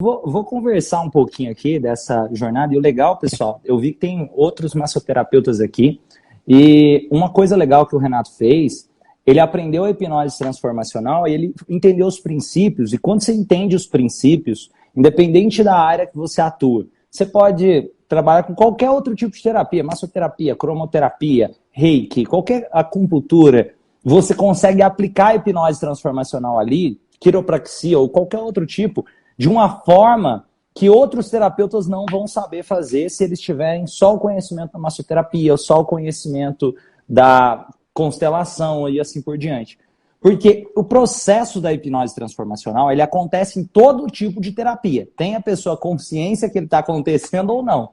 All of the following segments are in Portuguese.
Vou conversar um pouquinho aqui dessa jornada. E o legal, pessoal, eu vi que tem outros massoterapeutas aqui. E uma coisa legal que o Renato fez, ele aprendeu a hipnose transformacional e ele entendeu os princípios. E quando você entende os princípios, independente da área que você atua, você pode trabalhar com qualquer outro tipo de terapia, massoterapia, cromoterapia, reiki, qualquer acupuntura. Você consegue aplicar a hipnose transformacional ali, quiropraxia ou qualquer outro tipo, de uma forma que outros terapeutas não vão saber fazer se eles tiverem só o conhecimento da massoterapia, ou só o conhecimento da constelação e assim por diante. Porque o processo da hipnose transformacional, ele acontece em todo tipo de terapia. Tem a pessoa consciência que ele está acontecendo ou não.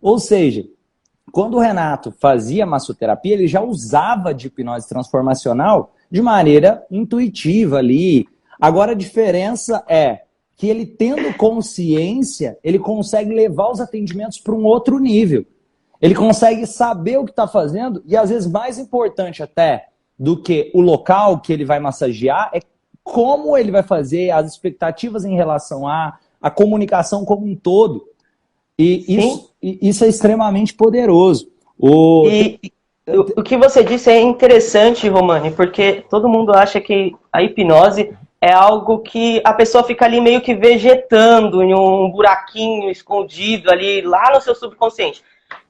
Ou seja, quando o Renato fazia massoterapia, ele já usava de hipnose transformacional de maneira intuitiva ali. Agora a diferença é que ele tendo consciência, ele consegue levar os atendimentos para um outro nível. Ele consegue saber o que está fazendo e, às vezes, mais importante até do que o local que ele vai massagear é como ele vai fazer, as expectativas em relação à comunicação como um todo. E isso é extremamente poderoso. O que você disse é interessante, Romani, porque todo mundo acha que a hipnose é algo que a pessoa fica ali meio que vegetando em um buraquinho escondido ali, lá no seu subconsciente.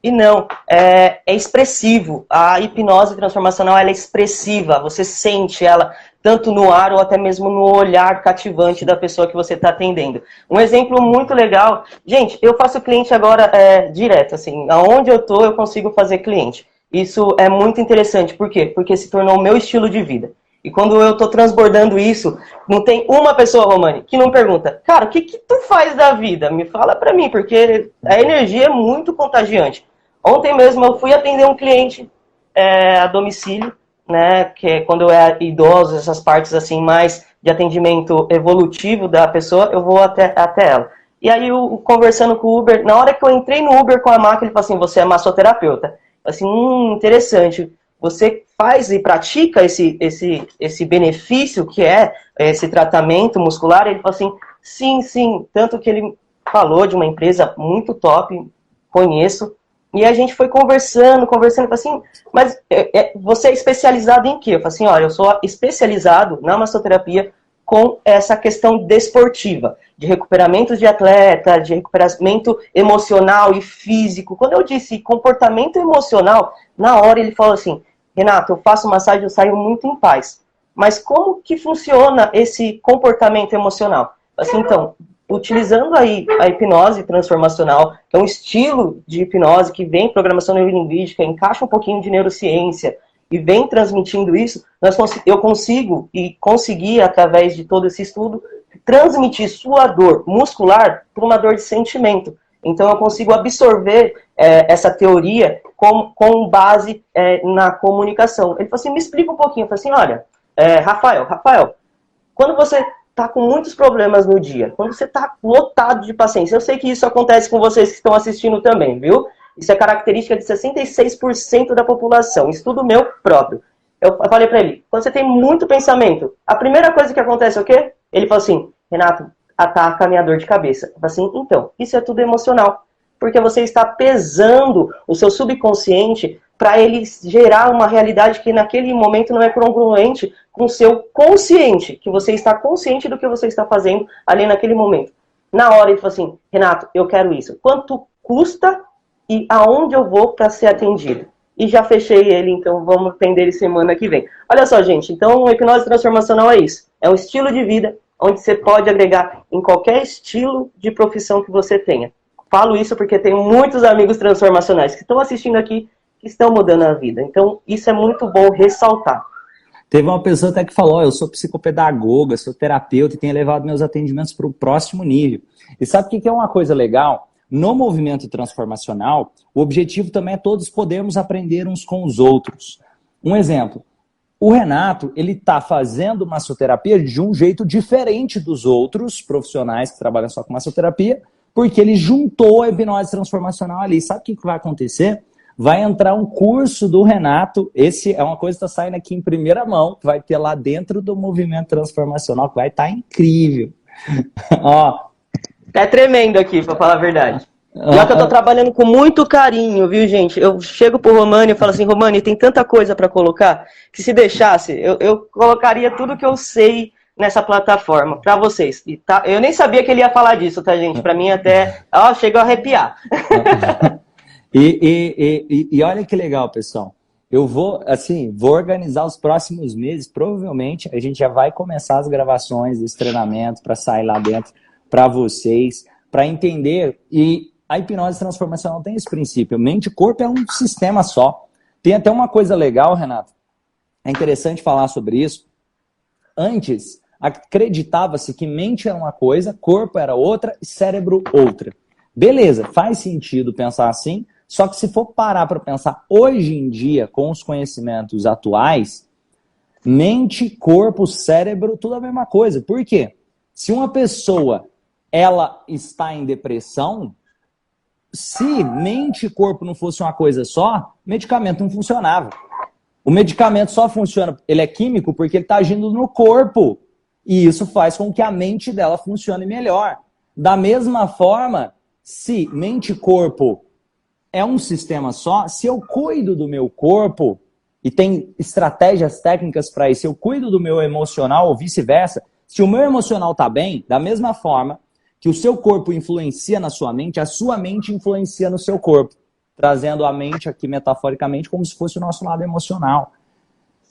E não, é expressivo. A hipnose transformacional, ela é expressiva. Você sente ela tanto no ar ou até mesmo no olhar cativante da pessoa que você está atendendo. Um exemplo muito legal. Gente, eu faço cliente agora direto, assim. Aonde eu tô, eu consigo fazer cliente. Isso é muito interessante. Por quê? Porque se tornou o meu estilo de vida. E quando eu tô transbordando isso, não tem uma pessoa, Romani, que não pergunta, cara, o que tu faz da vida? Me fala pra mim, porque a energia é muito contagiante. Ontem mesmo eu fui atender um cliente a domicílio, né, que é quando eu é idoso, essas partes assim mais de atendimento evolutivo da pessoa, eu vou até ela. E aí, conversando com o Uber, na hora que eu entrei no Uber com a máquina, ele falou assim, você é massoterapeuta. Assim, interessante. Você faz e pratica esse benefício que é esse tratamento muscular? Ele falou assim, sim. Tanto que ele falou de uma empresa muito top, conheço. E a gente foi conversando, falou assim, mas você é especializado em quê? Eu falei assim, olha, eu sou especializado na massoterapia com essa questão desportiva, de recuperamento de atleta, de recuperamento emocional e físico. Quando eu disse comportamento emocional, na hora ele falou assim, Renato, eu faço massagem, eu saio muito em paz. Mas como que funciona esse comportamento emocional? Assim, então, utilizando aí a hipnose transformacional, que é um estilo de hipnose que vem programação neurolinguística, encaixa um pouquinho de neurociência e vem transmitindo isso, eu consigo e consegui, através de todo esse estudo, transmitir sua dor muscular para uma dor de sentimento. Então eu consigo absorver essa teoria com base na comunicação. Ele falou assim, me explica um pouquinho. Eu falei assim, olha, Rafael, quando você está com muitos problemas no dia, quando você está lotado de paciência, eu sei que isso acontece com vocês que estão assistindo também, viu? Isso é característica de 66% da população, estudo meu próprio. Eu falei para ele, quando você tem muito pensamento, a primeira coisa que acontece é o quê? Ele falou assim, Renato, ataca a minha dor de cabeça. Eu falei assim, então, isso é tudo emocional, porque você está pesando o seu subconsciente para ele gerar uma realidade que naquele momento não é congruente com o seu consciente, que você está consciente do que você está fazendo ali naquele momento. Na hora ele falou assim, Renato, eu quero isso. Quanto custa e aonde eu vou para ser atendido? E já fechei ele, então vamos atender ele semana que vem. Olha só, gente, então a hipnose transformacional é isso. É um estilo de vida onde você pode agregar em qualquer estilo de profissão que você tenha. Falo isso porque tenho muitos amigos transformacionais que estão assistindo aqui que estão mudando a vida. Então, isso é muito bom ressaltar. Teve uma pessoa até que falou, eu sou psicopedagoga, sou terapeuta e tenho levado meus atendimentos para o próximo nível. E sabe o que é uma coisa legal? No movimento transformacional, o objetivo também é todos podermos aprender uns com os outros. Um exemplo, o Renato, ele está fazendo massoterapia de um jeito diferente dos outros profissionais que trabalham só com massoterapia, porque ele juntou a hipnose transformacional ali. Sabe o que vai acontecer? Vai entrar um curso do Renato, esse é uma coisa que está saindo aqui em primeira mão, que vai ter lá dentro do movimento transformacional, que vai estar incrível. Ó, Tá tremendo aqui, pra falar a verdade. Já que eu tô trabalhando com muito carinho, viu, gente? Eu chego pro Romani e falo assim, Romani, tem tanta coisa para colocar, que se deixasse, eu colocaria tudo que eu sei nessa plataforma para vocês. E tá, eu nem sabia que ele ia falar disso, tá, gente? Para mim até, chega a arrepiar. E olha que legal, pessoal. Eu vou organizar os próximos meses. Provavelmente a gente já vai começar as gravações desse treinamento para sair lá dentro para vocês, para entender. E a hipnose transformacional tem esse princípio. Mente e corpo é um sistema só. Tem até uma coisa legal, Renato. É interessante falar sobre isso. Antes, acreditava-se que mente era uma coisa, corpo era outra e cérebro outra. Beleza, faz sentido pensar assim. Só que se for parar para pensar hoje em dia, com os conhecimentos atuais, mente, corpo, cérebro, tudo a mesma coisa. Por quê? Se uma pessoa ela está em depressão, se mente e corpo não fosse uma coisa só, medicamento não funcionava. O medicamento só funciona, ele é químico porque ele está agindo no corpo. E isso faz com que a mente dela funcione melhor. Da mesma forma, se mente e corpo é um sistema só, se eu cuido do meu corpo, e tem estratégias técnicas para isso, se eu cuido do meu emocional ou vice-versa, se o meu emocional está bem, da mesma forma que o seu corpo influencia na sua mente, a sua mente influencia no seu corpo, trazendo a mente aqui metaforicamente como se fosse o nosso lado emocional.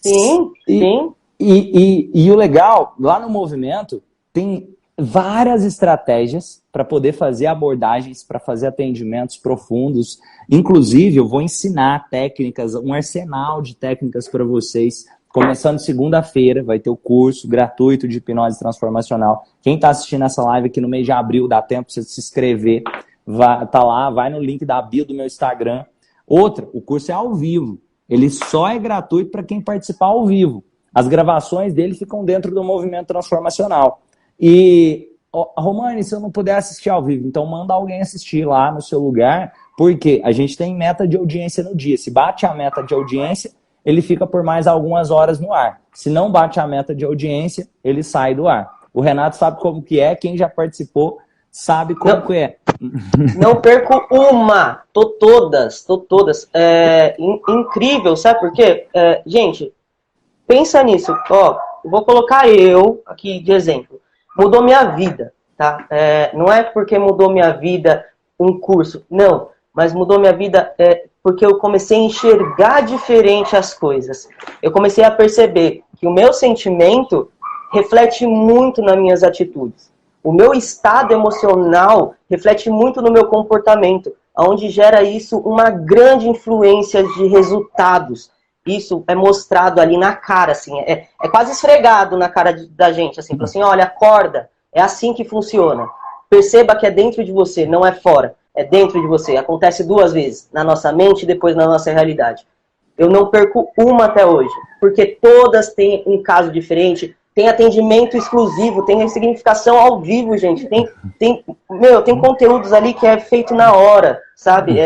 Sim, sim. E o legal, lá no movimento, tem várias estratégias para poder fazer abordagens, para fazer atendimentos profundos. Inclusive, eu vou ensinar técnicas, um arsenal de técnicas para vocês. Começando segunda-feira, vai ter o curso gratuito de hipnose transformacional. Quem está assistindo essa live aqui no mês de abril, dá tempo para você se inscrever. Tá lá, vai no link da bio do meu Instagram. Outra, o curso é ao vivo. Ele só é gratuito para quem participar ao vivo. As gravações dele ficam dentro do movimento transformacional. E, Romani, se eu não puder assistir ao vivo, então manda alguém assistir lá no seu lugar, porque a gente tem meta de audiência no dia. Se bate a meta de audiência, ele fica por mais algumas horas no ar. Se não bate a meta de audiência, ele sai do ar. O Renato sabe como que é, quem já participou sabe como que é. Não perco uma, tô todas. É incrível, sabe por quê? Gente, pensa nisso, vou colocar eu aqui de exemplo. Mudou minha vida, tá? Não é porque mudou minha vida um curso, não. Mas mudou minha vida porque eu comecei a enxergar diferente as coisas. Eu comecei a perceber que o meu sentimento reflete muito nas minhas atitudes. O meu estado emocional reflete muito no meu comportamento, onde gera isso uma grande influência de resultados. Isso é mostrado ali na cara, assim, é quase esfregado na cara da gente, assim, assim, olha, acorda, é assim que funciona. Perceba que é dentro de você, não é fora, é dentro de você. Acontece 2 vezes, na nossa mente e depois na nossa realidade. Eu não perco uma até hoje, porque todas têm um caso diferente, tem atendimento exclusivo, tem significação ao vivo, gente. Tem conteúdos ali que é feito na hora, sabe?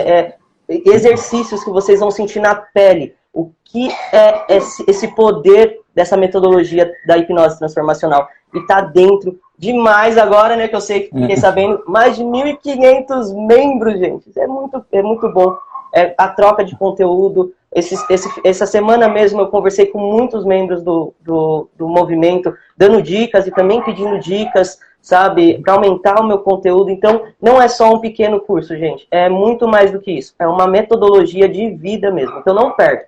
Exercícios que vocês vão sentir na pele. O que é esse poder dessa metodologia da hipnose transformacional? E tá dentro demais agora, né? Que eu sei que fiquei sabendo, mais de 1.500 membros, gente. Isso é muito bom. A troca de conteúdo. Essa semana mesmo eu conversei com muitos membros do movimento, dando dicas e também pedindo dicas, sabe, para aumentar o meu conteúdo. Então, não é só um pequeno curso, gente. É muito mais do que isso. É uma metodologia de vida mesmo. Então, não perde.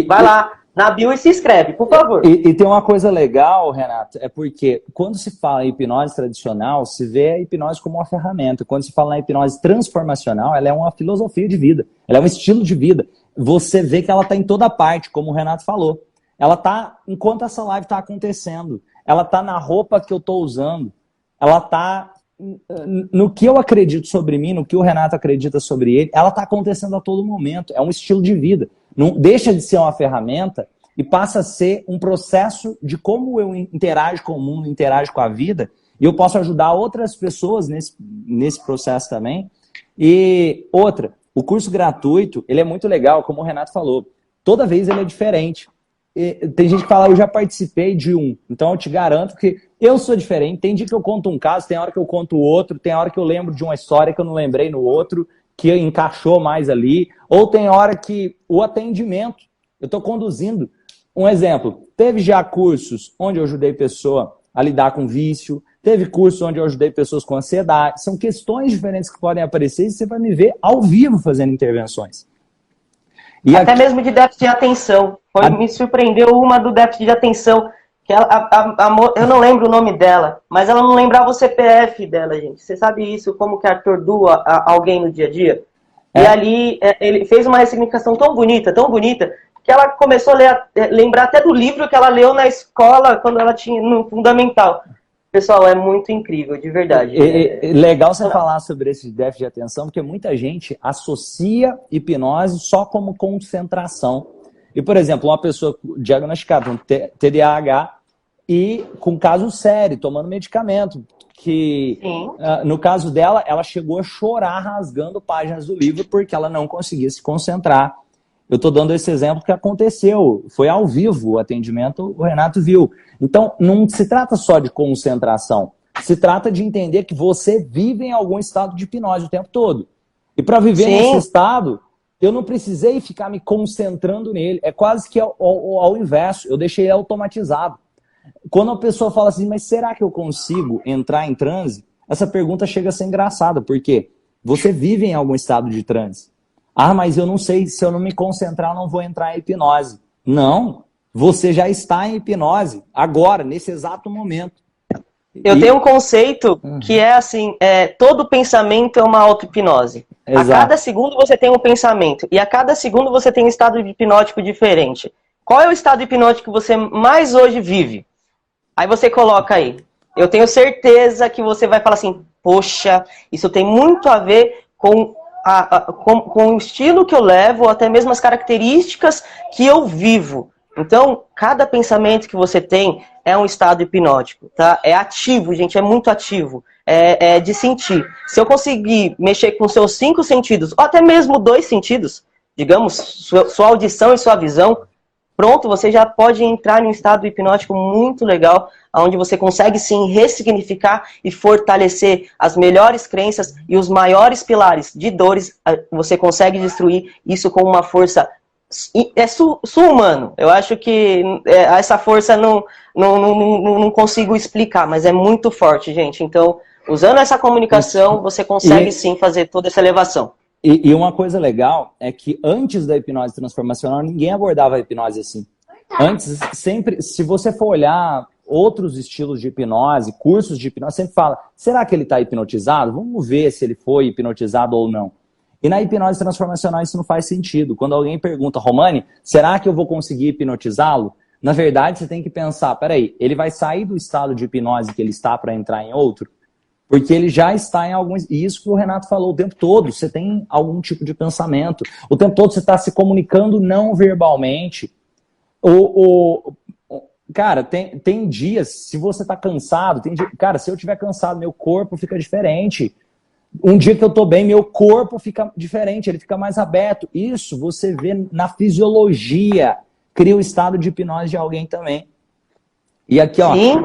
Vai lá na bio e se inscreve, por favor. E tem uma coisa legal, Renato, é porque quando se fala em hipnose tradicional, se vê a hipnose como uma ferramenta. Quando se fala na hipnose transformacional, ela é uma filosofia de vida. Ela é um estilo de vida. Você vê que ela está em toda parte, como o Renato falou. Ela está, enquanto essa live está acontecendo, ela está na roupa que eu estou usando, ela está no que eu acredito sobre mim, no que o Renato acredita sobre ele, ela está acontecendo a todo momento. É um estilo de vida. Não deixa de ser uma ferramenta e passa a ser um processo de como eu interajo com o mundo, interajo com a vida, e eu posso ajudar outras pessoas nesse processo também. E outra, o curso gratuito, ele é muito legal, como o Renato falou. Toda vez ele é diferente. tem gente que fala, eu já participei de um, então eu te garanto que eu sou diferente. Tem dia que eu conto um caso, tem hora que eu conto outro, tem hora que eu lembro de uma história que eu não lembrei no outro, que encaixou mais ali, ou tem hora que o atendimento, eu estou conduzindo. Um exemplo, teve já cursos onde eu ajudei pessoa a lidar com vício, teve cursos onde eu ajudei pessoas com ansiedade, são questões diferentes que podem aparecer e você vai me ver ao vivo fazendo intervenções. E até aqui, mesmo de déficit de atenção. Me surpreendeu uma do déficit de atenção, que eu não lembro o nome dela, mas ela não lembrava o CPF dela, gente. Você sabe isso, como que atordoa alguém no dia a dia? E ali ele fez uma ressignificação tão bonita, que ela começou a lembrar até do livro que ela leu na escola, quando ela tinha no fundamental. Pessoal, é muito incrível, de verdade. Legal você falar sobre esse déficit de atenção, porque muita gente associa hipnose só como concentração. E, por exemplo, uma pessoa diagnosticada com TDAH e com caso sério, tomando medicamento, que no caso dela, ela chegou a chorar rasgando páginas do livro porque ela não conseguia se concentrar. Eu estou dando esse exemplo que aconteceu, foi ao vivo o atendimento, o Renato viu. Então, não se trata só de concentração, se trata de entender que você vive em algum estado de hipnose o tempo todo. E para viver nesse estado, eu não precisei ficar me concentrando nele, é quase que ao inverso, eu deixei ele automatizado. Quando a pessoa fala assim, mas será que eu consigo entrar em transe? Essa pergunta chega a ser engraçada, porque você vive em algum estado de transe. Ah, mas eu não sei, se eu não me concentrar, eu não vou entrar em hipnose. Não, você já está em hipnose, agora, nesse exato momento. Eu tenho um conceito que é assim, todo pensamento é uma auto-hipnose. A cada segundo você tem um pensamento, e a cada segundo você tem um estado hipnótico diferente. Qual é o estado hipnótico que você mais hoje vive? Aí você coloca aí. Eu tenho certeza que você vai falar assim, poxa, isso tem muito a ver com o estilo que eu levo, ou até mesmo as características que eu vivo. Então, cada pensamento que você tem é um estado hipnótico, tá? É ativo, gente, é muito ativo. É de sentir. Se eu conseguir mexer com seus 5 sentidos, ou até mesmo 2 sentidos, digamos, sua audição e sua visão, pronto, você já pode entrar em um estado hipnótico muito legal, onde você consegue sim ressignificar e fortalecer as melhores crenças e os maiores pilares de dores, você consegue destruir isso com uma força sul-humano. Eu acho que essa força não consigo explicar, mas é muito forte, gente. Então, usando essa comunicação, você consegue sim fazer toda essa elevação. E uma coisa legal é que antes da hipnose transformacional, ninguém abordava a hipnose assim. Antes, sempre, se você for olhar outros estilos de hipnose, cursos de hipnose, sempre fala, será que ele está hipnotizado? Vamos ver se ele foi hipnotizado ou não. E na hipnose transformacional isso não faz sentido. Quando alguém pergunta, Romani, será que eu vou conseguir hipnotizá-lo? Na verdade, você tem que pensar, peraí, ele vai sair do estado de hipnose que ele está para entrar em outro? Porque ele já está em alguns... E isso que o Renato falou o tempo todo. Você tem algum tipo de pensamento. O tempo todo você está se comunicando não verbalmente. Cara, tem dias, se você está cansado... Cara, se eu estiver cansado, meu corpo fica diferente. Um dia que eu estou bem, meu corpo fica diferente. Ele fica mais aberto. Isso você vê na fisiologia. Cria o estado de hipnose de alguém também. E aqui, ó... Sim.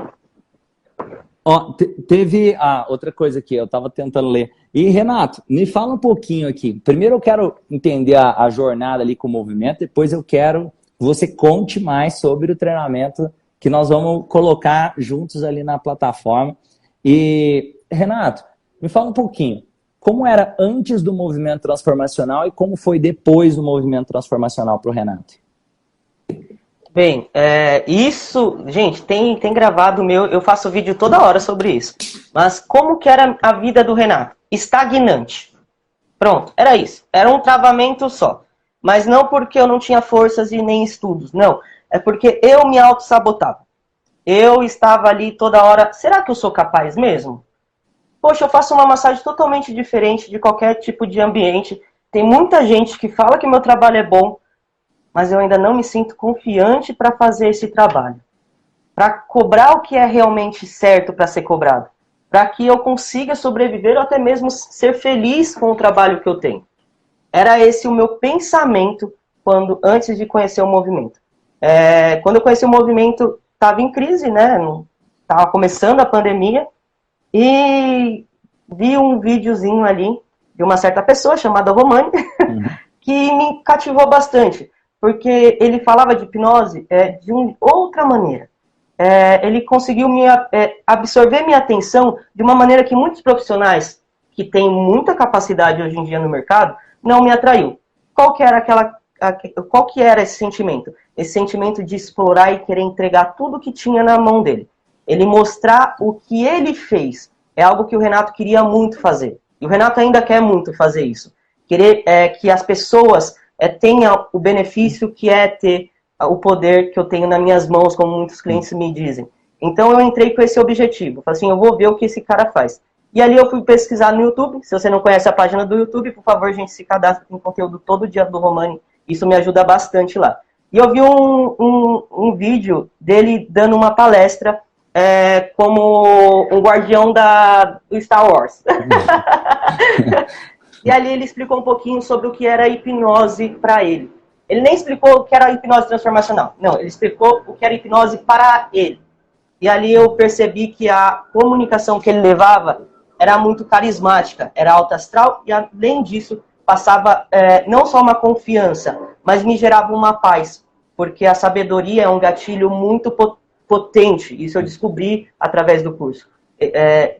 Ó, teve outra coisa aqui, eu estava tentando ler. E, Renato, me fala um pouquinho aqui. Primeiro eu quero entender a jornada ali com o movimento, depois eu quero que você conte mais sobre o treinamento que nós vamos colocar juntos ali na plataforma. E, Renato, me fala um pouquinho. Como era antes do movimento transformacional e como foi depois do movimento transformacional para o Renato? Bem, isso, gente, tem gravado meu, eu faço vídeo toda hora sobre isso. Mas como que era a vida do Renato? Estagnante. Pronto, era isso. Era um travamento só. Mas não porque eu não tinha forças e nem estudos, não. É porque eu me auto-sabotava. Eu estava ali toda hora, será que eu sou capaz mesmo? Poxa, eu faço uma massagem totalmente diferente de qualquer tipo de ambiente. Tem muita gente que fala que meu trabalho é bom, mas eu ainda não me sinto confiante para fazer esse trabalho. Para cobrar o que é realmente certo para ser cobrado. Para que eu consiga sobreviver ou até mesmo ser feliz com o trabalho que eu tenho. Era esse o meu pensamento antes de conhecer o movimento. Quando eu conheci o movimento, estava em crise, né? Estava começando a pandemia, e vi um videozinho ali de uma certa pessoa chamada Romani, que me cativou bastante, porque ele falava de hipnose de uma outra maneira. Ele conseguiu absorver minha atenção de uma maneira que muitos profissionais que têm muita capacidade hoje em dia no mercado não me atraiu. Qual que era esse sentimento? Esse sentimento de explorar e querer entregar tudo que tinha na mão dele. Ele mostrar o que ele fez. É algo que o Renato queria muito fazer. E o Renato ainda quer muito fazer isso. Querer que as pessoas tenham o benefício que é ter o poder que eu tenho nas minhas mãos, como muitos clientes me dizem. Então eu entrei com esse objetivo. Falei assim, eu vou ver o que esse cara faz. E ali eu fui pesquisar no YouTube. Se você não conhece a página do YouTube, por favor, gente, se cadastre em conteúdo todo dia do Romani. Isso me ajuda bastante lá. E eu vi um vídeo dele dando uma palestra como um guardião do Star Wars. E ali ele explicou um pouquinho sobre o que era hipnose para ele. Ele nem explicou o que era hipnose transformacional. Não, ele explicou o que era hipnose para ele. E ali eu percebi que a comunicação que ele levava era muito carismática, era alta astral, e além disso, passava não só uma confiança, mas me gerava uma paz. Porque a sabedoria é um gatilho muito potente, isso eu descobri através do curso,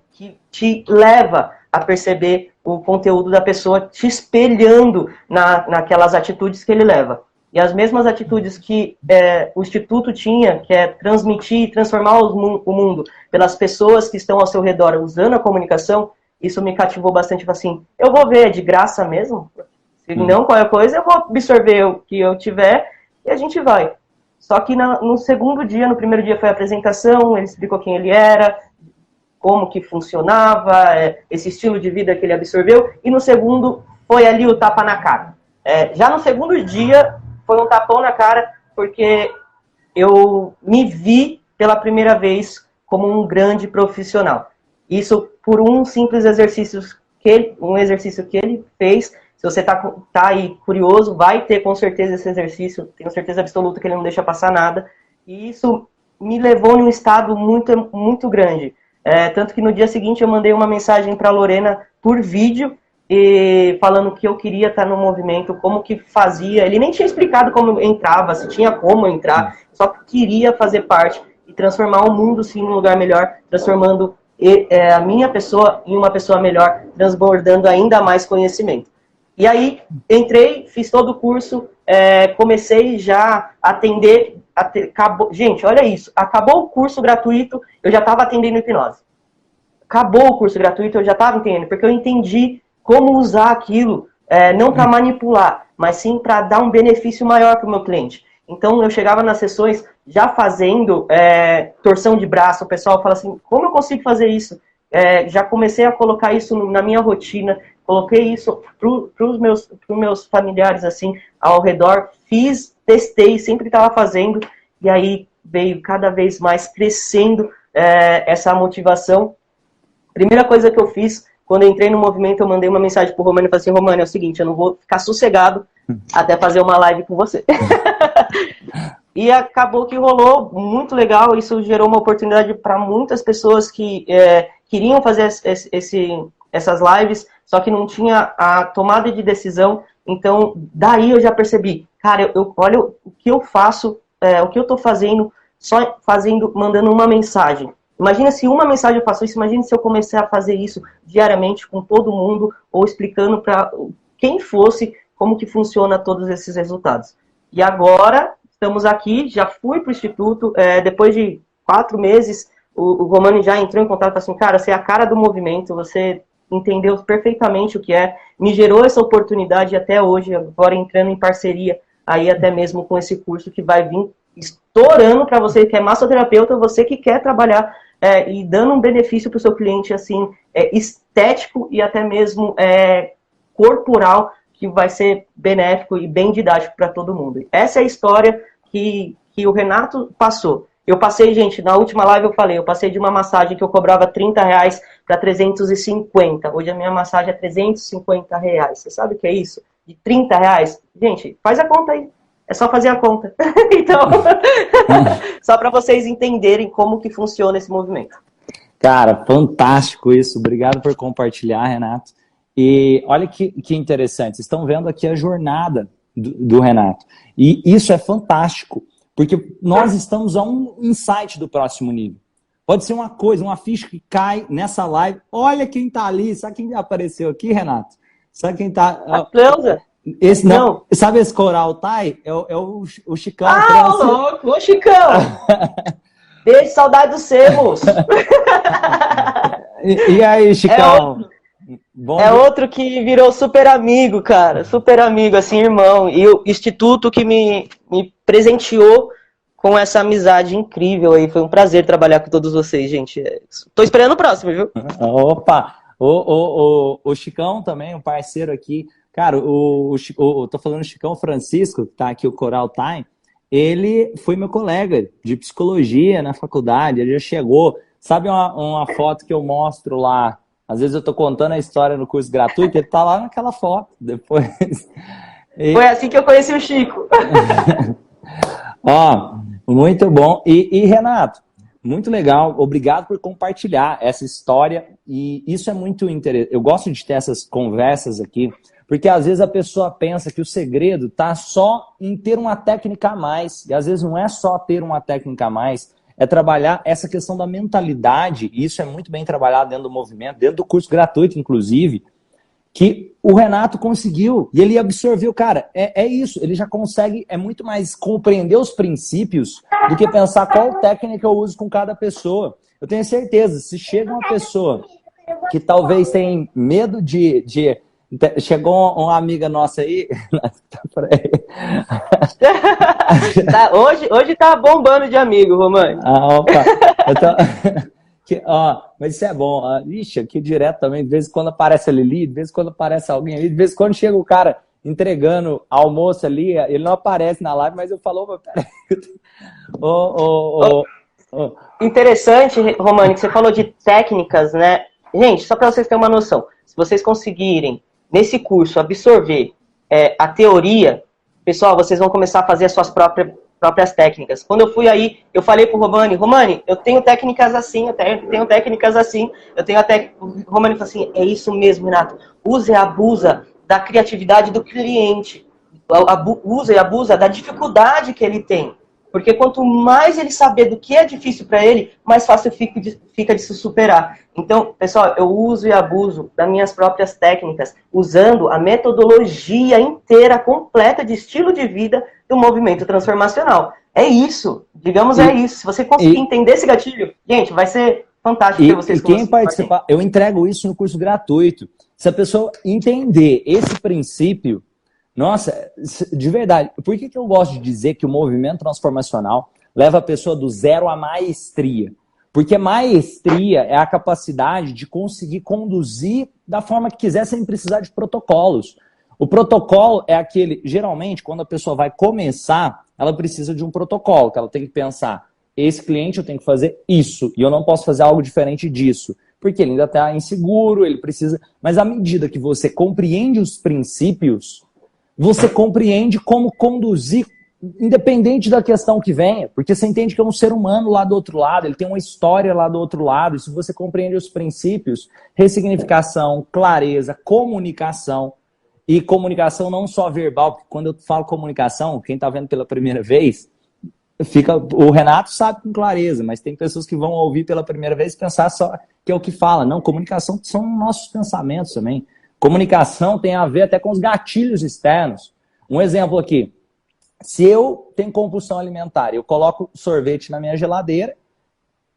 que te leva a perceber o conteúdo da pessoa te espelhando naquelas atitudes que ele leva. E as mesmas atitudes que o Instituto tinha, que é transmitir e transformar o mundo pelas pessoas que estão ao seu redor usando a comunicação, isso me cativou bastante. Assim, eu vou ver, é de graça mesmo? Se não, qualquer coisa, eu vou absorver o que eu tiver e a gente vai. Só que no segundo dia, no primeiro dia foi a apresentação, ele explicou quem ele era, como que funcionava, esse estilo de vida que ele absorveu, e no segundo foi ali o tapa na cara. Já no segundo dia foi um tapão na cara, porque eu me vi pela primeira vez como um grande profissional. Isso por um simples exercício que ele fez. Se você tá aí curioso, vai ter com certeza esse exercício, tenho certeza absoluta que ele não deixa passar nada. E isso me levou em um estado muito, muito grande. Tanto que no dia seguinte eu mandei uma mensagem para a Lorena por vídeo, falando que eu queria estar no movimento, como que fazia. Ele nem tinha explicado como entrava, se tinha como entrar, só queria fazer parte e transformar o mundo sim num lugar melhor, transformando a minha pessoa em uma pessoa melhor, transbordando ainda mais conhecimento. E aí entrei, fiz todo o curso, comecei já a atender. Gente, olha isso, acabou o curso gratuito, eu já estava atendendo hipnose. Acabou o curso gratuito, eu já estava entendendo, porque eu entendi como usar aquilo, não para manipular, mas sim para dar um benefício maior para o meu cliente. Então eu chegava nas sessões já fazendo torção de braço, o pessoal fala assim, como eu consigo fazer isso? Já comecei a colocar isso na minha rotina, coloquei isso para os meus familiares assim ao redor, testei, sempre estava fazendo, e aí veio cada vez mais crescendo essa motivação. Primeira coisa que eu fiz, quando eu entrei no movimento, eu mandei uma mensagem pro Romani e falei assim, Romani, é o seguinte, eu não vou ficar sossegado até fazer uma live com você. E acabou que rolou muito legal, isso gerou uma oportunidade para muitas pessoas que queriam fazer essas lives, só que não tinha a tomada de decisão. Então, daí eu já percebi, cara, olha o que eu faço, o que eu estou fazendo, só mandando uma mensagem. Imagina se uma mensagem eu faço isso, imagina se eu comecei a fazer isso diariamente com todo mundo, ou explicando para quem fosse como que funciona todos esses resultados. E agora, estamos aqui, já fui para o Instituto, depois de 4 meses, o Romani já entrou em contato e falou assim, cara, você é a cara do movimento, você entendeu perfeitamente o que me gerou essa oportunidade até hoje, agora entrando em parceria, aí até mesmo com esse curso que vai vir estourando para você que é massoterapeuta, você que quer trabalhar e dando um benefício para o seu cliente, assim, estético e até mesmo corporal, que vai ser benéfico e bem didático para todo mundo. Essa é a história que o Renato passou. Eu passei, gente, na última live eu passei de uma massagem que eu cobrava R$30 para 350. Hoje a minha massagem é R$350. Você sabe o que é isso? De R$30? Gente, faz a conta aí. É só fazer a conta. Então, só para vocês entenderem como que funciona esse movimento. Cara, fantástico isso. Obrigado por compartilhar, Renato. E olha que interessante. Vocês estão vendo aqui a jornada do Renato. E isso é fantástico, porque nós estamos a um insight do próximo nível. Pode ser uma coisa, uma ficha que cai nessa live. Olha quem tá ali. Sabe quem apareceu aqui, Renato? Sabe quem tá... Aplausa. Esse, não. Sabe esse coral Thai? É o Chicão. Ah, o louco! Ô, Chicão! Beijo, saudade dos sebos! E aí, Chicão? Outro que virou super amigo, cara. Super amigo, assim, irmão. E o instituto que me presenteou com essa amizade incrível aí. Foi um prazer trabalhar com todos vocês, gente. Tô esperando o próximo, viu? Opa! O Chicão também, um parceiro aqui. Cara, tô falando do Chicão Francisco, que tá aqui, o Coral Time. Ele foi meu colega de psicologia na faculdade, ele já chegou. Sabe uma foto que eu mostro lá? Às vezes eu tô contando a história no curso gratuito, ele tá lá naquela foto. Depois. Foi assim que eu conheci o Chico. Ó, muito bom. E Renato, muito legal. Obrigado por compartilhar essa história. E isso é muito interessante. Eu gosto de ter essas conversas aqui, porque às vezes a pessoa pensa que o segredo está só em ter uma técnica a mais. E às vezes não é só ter uma técnica a mais, é trabalhar essa questão da mentalidade. E isso é muito bem trabalhado dentro do movimento, dentro do curso gratuito, inclusive, que o Renato conseguiu. E ele absorveu, cara, é isso. Ele já consegue, é muito mais compreender os princípios do que pensar qual técnica eu uso com cada pessoa. Eu tenho certeza, se chega uma pessoa que talvez tenha medo de chegou uma amiga nossa aí. Hoje tá bombando de amigo, Romano. Opa. Mas isso é bom. Ixi, aqui direto também, de vez em quando aparece a Lili, de vez em quando aparece alguém ali, de vez em quando chega o cara entregando almoço ali, ele não aparece na live, mas eu falo, peraí. Interessante, Romano, que você falou de técnicas, né? Gente, só para vocês terem uma noção, se vocês conseguirem nesse curso absorver a teoria, pessoal, vocês vão começar a fazer as suas próprias técnicas. Quando eu fui aí, eu falei pro Romani, eu tenho técnicas assim, eu tenho técnicas assim, o Romani falou assim, é isso mesmo, Renato, usa e abusa da criatividade do cliente, usa e abusa da dificuldade que ele tem. Porque quanto mais ele saber do que é difícil para ele, mais fácil fica de se superar. Então, pessoal, eu uso e abuso das minhas próprias técnicas, usando a metodologia inteira, completa de estilo de vida do movimento transformacional. É isso, digamos, é isso. Se você conseguir entender esse gatilho, gente, vai ser fantástico ter vocês. E quem participar, eu entrego isso no curso gratuito. Se a pessoa entender esse princípio, nossa, de verdade, por que eu gosto de dizer que o movimento transformacional leva a pessoa do zero à maestria? Porque maestria é a capacidade de conseguir conduzir da forma que quiser sem precisar de protocolos. O protocolo é aquele, geralmente, quando a pessoa vai começar, ela precisa de um protocolo, que ela tem que pensar, esse cliente eu tenho que fazer isso, e eu não posso fazer algo diferente disso. Porque ele ainda está inseguro, ele precisa... Mas à medida que você compreende os princípios, você compreende como conduzir, independente da questão que venha, porque você entende que é um ser humano lá do outro lado, ele tem uma história lá do outro lado, e se você compreende os princípios, ressignificação, clareza, comunicação, e comunicação não só verbal, porque quando eu falo comunicação, quem está vendo pela primeira vez, o Renato sabe com clareza, mas tem pessoas que vão ouvir pela primeira vez e pensar só que é o que fala. Não, comunicação são nossos pensamentos também. Comunicação tem a ver até com os gatilhos externos. Um exemplo aqui. Se eu tenho compulsão alimentar, eu coloco sorvete na minha geladeira,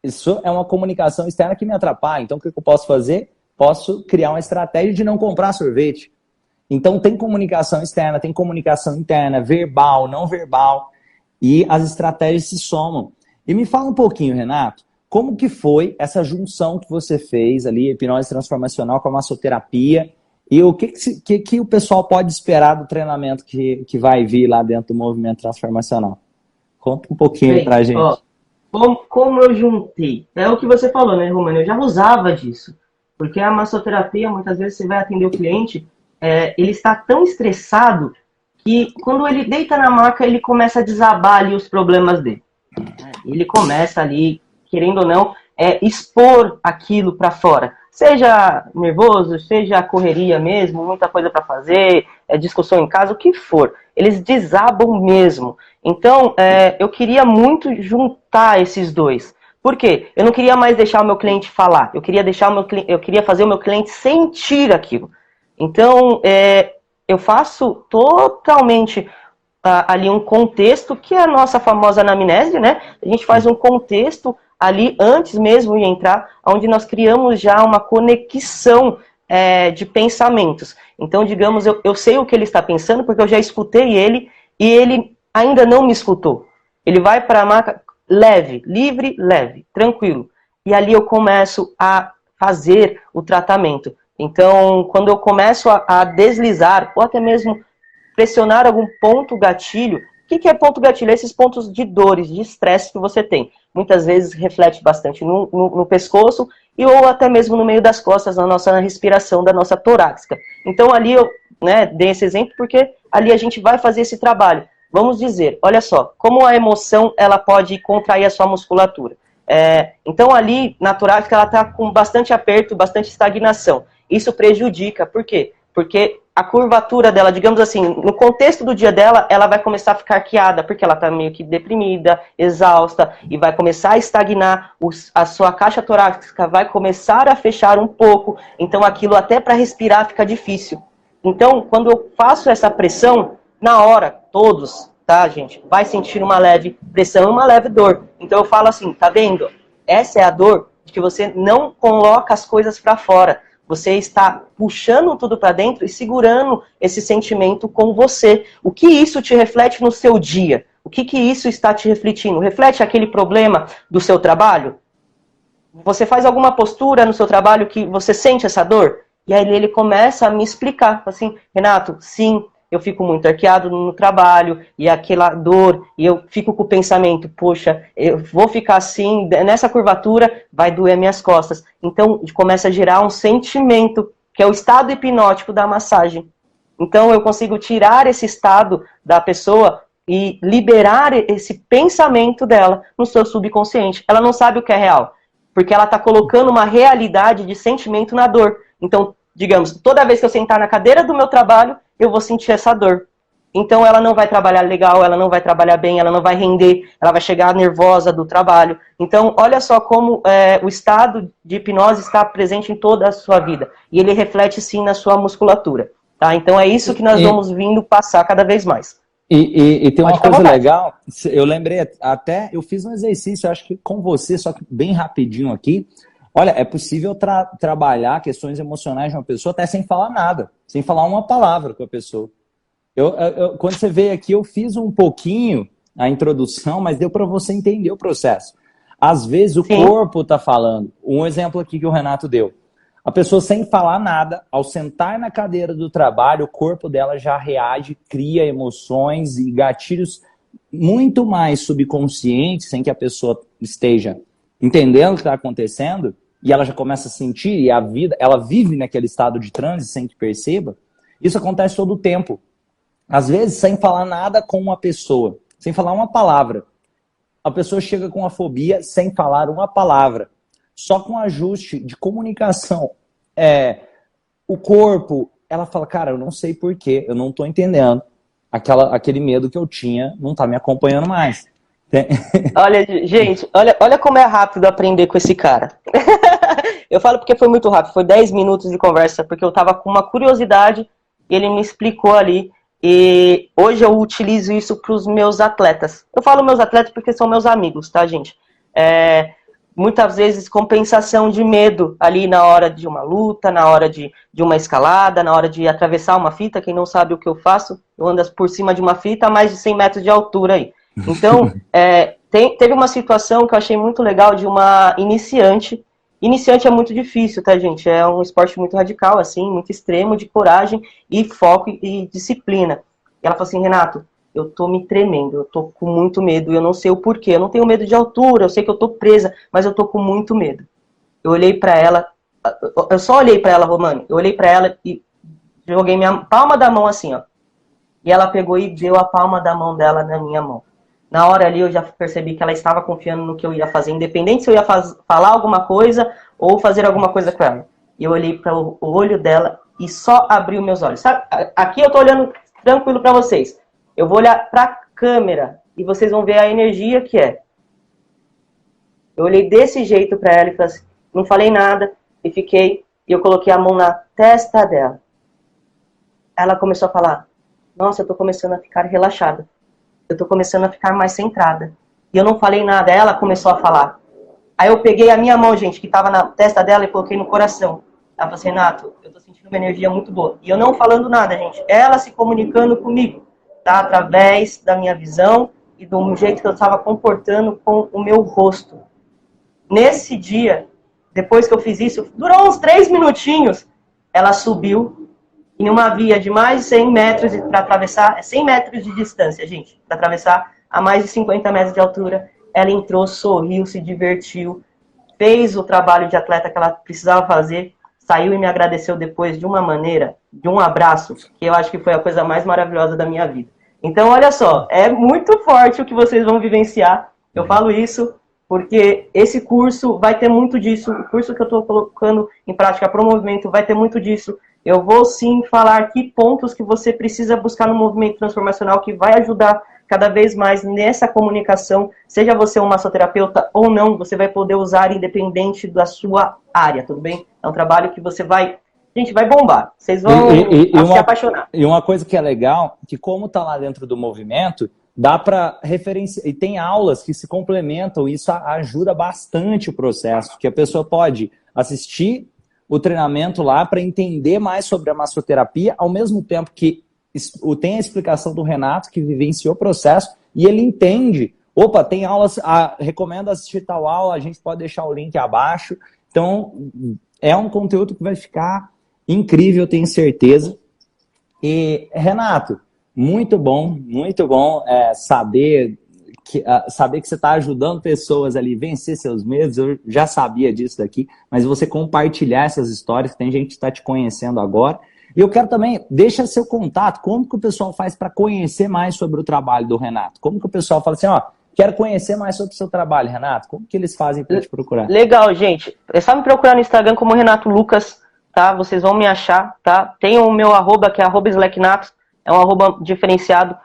isso é uma comunicação externa que me atrapalha. Então, o que eu posso fazer? Posso criar uma estratégia de não comprar sorvete. Então, tem comunicação externa, tem comunicação interna, verbal, não verbal, e as estratégias se somam. E me fala um pouquinho, Renato, como que foi essa junção que você fez ali, hipnose transformacional com a massoterapia, e o que o pessoal pode esperar do treinamento que vai vir lá dentro do movimento transformacional? Conta um pouquinho pra gente. Ó, como eu juntei? É o que você falou, né, Romano? Eu já usava disso. Porque a massoterapia, muitas vezes você vai atender o cliente, ele está tão estressado que quando ele deita na maca, ele começa a desabar ali os problemas dele. Ele começa ali, querendo ou não, expor aquilo para fora. Seja nervoso, seja correria mesmo, muita coisa para fazer, discussão em casa, o que for. Eles desabam mesmo. Então, eu queria muito juntar esses dois. Por quê? Eu não queria mais deixar o meu cliente falar. Eu queria fazer o meu cliente sentir aquilo. Então, eu faço totalmente ali um contexto, que é a nossa famosa anamnese, né? A gente faz um contexto ali antes mesmo de entrar, onde nós criamos já uma conexão de pensamentos. Então, digamos, eu sei o que ele está pensando, porque eu já escutei ele, e ele ainda não me escutou. Ele vai para a maca leve, livre, leve, tranquilo. E ali eu começo a fazer o tratamento. Então, quando eu começo a deslizar, ou até mesmo pressionar algum ponto gatilho. O que é ponto gatilho? Esses pontos de dores, de estresse que você tem. Muitas vezes reflete bastante no pescoço e ou até mesmo no meio das costas, na nossa respiração, da nossa torácica. Então ali eu dei esse exemplo porque ali a gente vai fazer esse trabalho. Vamos dizer, olha só, como a emoção ela pode contrair a sua musculatura. Então ali na torácica ela está com bastante aperto, bastante estagnação. Isso prejudica, por quê? Porque a curvatura dela, digamos assim, no contexto do dia dela, ela vai começar a ficar arqueada, porque ela está meio que deprimida, exausta, e vai começar a estagnar, a sua caixa torácica vai começar a fechar um pouco, então aquilo até para respirar fica difícil. Então, quando eu faço essa pressão, na hora, todos, tá, gente, vai sentir uma leve pressão e uma leve dor. Então eu falo assim, tá vendo? Essa é a dor de que você não coloca as coisas para fora. Você está puxando tudo para dentro e segurando esse sentimento com você. O que isso te reflete no seu dia? O que isso está te refletindo? Reflete aquele problema do seu trabalho? Você faz alguma postura no seu trabalho que você sente essa dor? E aí ele começa a me explicar, assim, Renato, sim, eu fico muito arqueado no trabalho, e aquela dor, e eu fico com o pensamento, poxa, eu vou ficar assim, nessa curvatura, vai doer minhas costas. Então, começa a gerar um sentimento, que é o estado hipnótico da massagem. Então, eu consigo tirar esse estado da pessoa e liberar esse pensamento dela no seu subconsciente. Ela não sabe o que é real, porque ela está colocando uma realidade de sentimento na dor. Então, digamos, toda vez que eu sentar na cadeira do meu trabalho, eu vou sentir essa dor. Então ela não vai trabalhar legal, ela não vai trabalhar bem, ela não vai render, ela vai chegar nervosa do trabalho. Então, olha só como o estado de hipnose está presente em toda a sua vida. E ele reflete sim na sua musculatura. Tá? Então é isso que nós vamos vindo passar cada vez mais. E tem uma coisa legal, eu lembrei até, eu fiz um exercício, acho que com você, só que bem rapidinho aqui. Olha, é possível trabalhar questões emocionais de uma pessoa até sem falar nada, sem falar uma palavra com a pessoa. Quando você veio aqui, eu fiz um pouquinho a introdução, mas deu para você entender o processo. Às vezes o corpo está falando. Um exemplo aqui que o Renato deu. A pessoa sem falar nada, ao sentar na cadeira do trabalho, o corpo dela já reage, cria emoções e gatilhos muito mais subconscientes, sem que a pessoa esteja entendendo o que está acontecendo, e ela já começa a sentir, e a vida, ela vive naquele estado de transe sem que perceba. Isso acontece todo o tempo. Às vezes, sem falar nada com uma pessoa, sem falar uma palavra. A pessoa chega com a fobia sem falar uma palavra. Só com ajuste de comunicação. O corpo, ela fala, cara, eu não sei porquê, eu não estou entendendo. Aquele medo que eu tinha não está me acompanhando mais. Olha, gente, olha como é rápido aprender com esse cara. Eu falo porque foi muito rápido, foi 10 minutos de conversa, porque eu tava com uma curiosidade e ele me explicou ali. E hoje eu utilizo isso para os meus atletas. Eu falo meus atletas porque são meus amigos, tá, gente? Muitas vezes compensação de medo ali na hora de uma luta, na hora de uma escalada, na hora de atravessar uma fita. Quem não sabe o que eu faço, eu ando por cima de uma fita a mais de 100 metros de altura aí. Então, teve uma situação que eu achei muito legal de uma iniciante. Iniciante é muito difícil, tá, gente? É um esporte muito radical, assim, muito extremo, de coragem e foco e disciplina. E ela falou assim, Renato, eu tô me tremendo, eu tô com muito medo, eu não sei o porquê, eu não tenho medo de altura, eu sei que eu tô presa, mas eu tô com muito medo. Eu olhei pra ela, eu só olhei pra ela, Romani, eu olhei pra ela e joguei minha palma da mão assim, ó. E ela pegou e deu a palma da mão dela na minha mão. Na hora ali eu já percebi que ela estava confiando no que eu ia fazer, independente se eu ia falar alguma coisa ou fazer alguma coisa com ela. E eu olhei para o olho dela e só abri os meus olhos. Sabe? Aqui eu tô olhando tranquilo para vocês. Eu vou olhar para a câmera e vocês vão ver a energia que é. Eu olhei desse jeito para ela e falei assim, não falei nada e eu coloquei a mão na testa dela. Ela começou a falar, nossa, eu tô começando a ficar relaxada. Eu tô começando a ficar mais centrada. E eu não falei nada, ela começou a falar. Aí eu peguei a minha mão, gente, que tava na testa dela e coloquei no coração. Ela falou assim, Renato, eu tô sentindo uma energia muito boa. E eu não falando nada, gente. Ela se comunicando comigo, tá? Através da minha visão e do jeito que eu estava comportando com o meu rosto. Nesse dia, depois que eu fiz isso, durou uns 3 minutinhos, ela subiu em uma via de mais de 100 metros para atravessar, 100 metros de distância, gente, para atravessar a mais de 50 metros de altura. Ela entrou, sorriu, se divertiu, fez o trabalho de atleta que ela precisava fazer, saiu e me agradeceu depois de uma maneira, de um abraço, que eu acho que foi a coisa mais maravilhosa da minha vida. Então, olha só, é muito forte o que vocês vão vivenciar. Eu falo isso porque esse curso vai ter muito disso, o curso que eu estou colocando em prática para o movimento vai ter muito disso. Eu vou sim falar que pontos que você precisa buscar no movimento transformacional que vai ajudar cada vez mais nessa comunicação, seja você um massoterapeuta ou não, você vai poder usar independente da sua área, tudo bem? É um trabalho que você vai, gente, vai bombar. Vocês vão se apaixonar. E uma coisa que é legal, que como tá lá dentro do movimento, dá para referenciar, e tem aulas que se complementam, e isso ajuda bastante o processo, que a pessoa pode assistir o treinamento lá para entender mais sobre a massoterapia, ao mesmo tempo que tem a explicação do Renato, que vivenciou o processo, e ele entende, opa, tem aulas, recomendo assistir tal aula, a gente pode deixar o link abaixo. Então, é um conteúdo que vai ficar incrível, tenho certeza. E, Renato, muito bom saber que você está ajudando pessoas ali a vencer seus medos. Eu já sabia disso daqui, mas você compartilhar essas histórias, que tem gente que está te conhecendo agora. E eu quero também, deixa seu contato, como que o pessoal faz para conhecer mais sobre o trabalho do Renato? Como que o pessoal fala assim, ó, quero conhecer mais sobre o seu trabalho, Renato? Como que eles fazem para te procurar? Legal, gente. É só me procurar no Instagram como Renato Lucas, tá? Vocês vão me achar, tá? Tem o meu arroba, que é @slacknatos, é um arroba diferenciado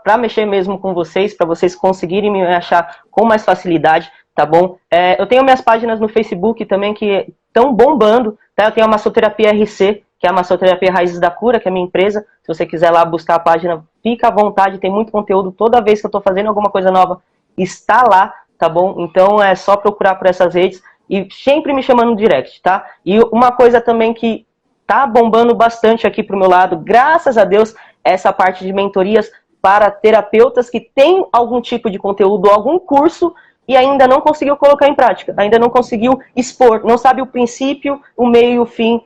para mexer mesmo com vocês, para vocês conseguirem me achar com mais facilidade, tá bom? Eu tenho minhas páginas no Facebook também que estão bombando, tá? Eu tenho a Massoterapia RC, que é a Massoterapia Raízes da Cura, que é a minha empresa. Se você quiser lá buscar a página, fica à vontade, tem muito conteúdo. Toda vez que eu estou fazendo alguma coisa nova, está lá, tá bom? Então é só procurar por essas redes e sempre me chamando no direct, tá? E uma coisa também que tá bombando bastante aqui pro meu lado, graças a Deus, é essa parte de mentorias para terapeutas que têm algum tipo de conteúdo, algum curso, e ainda não conseguiu colocar em prática, ainda não conseguiu expor, não sabe o princípio, o meio e o fim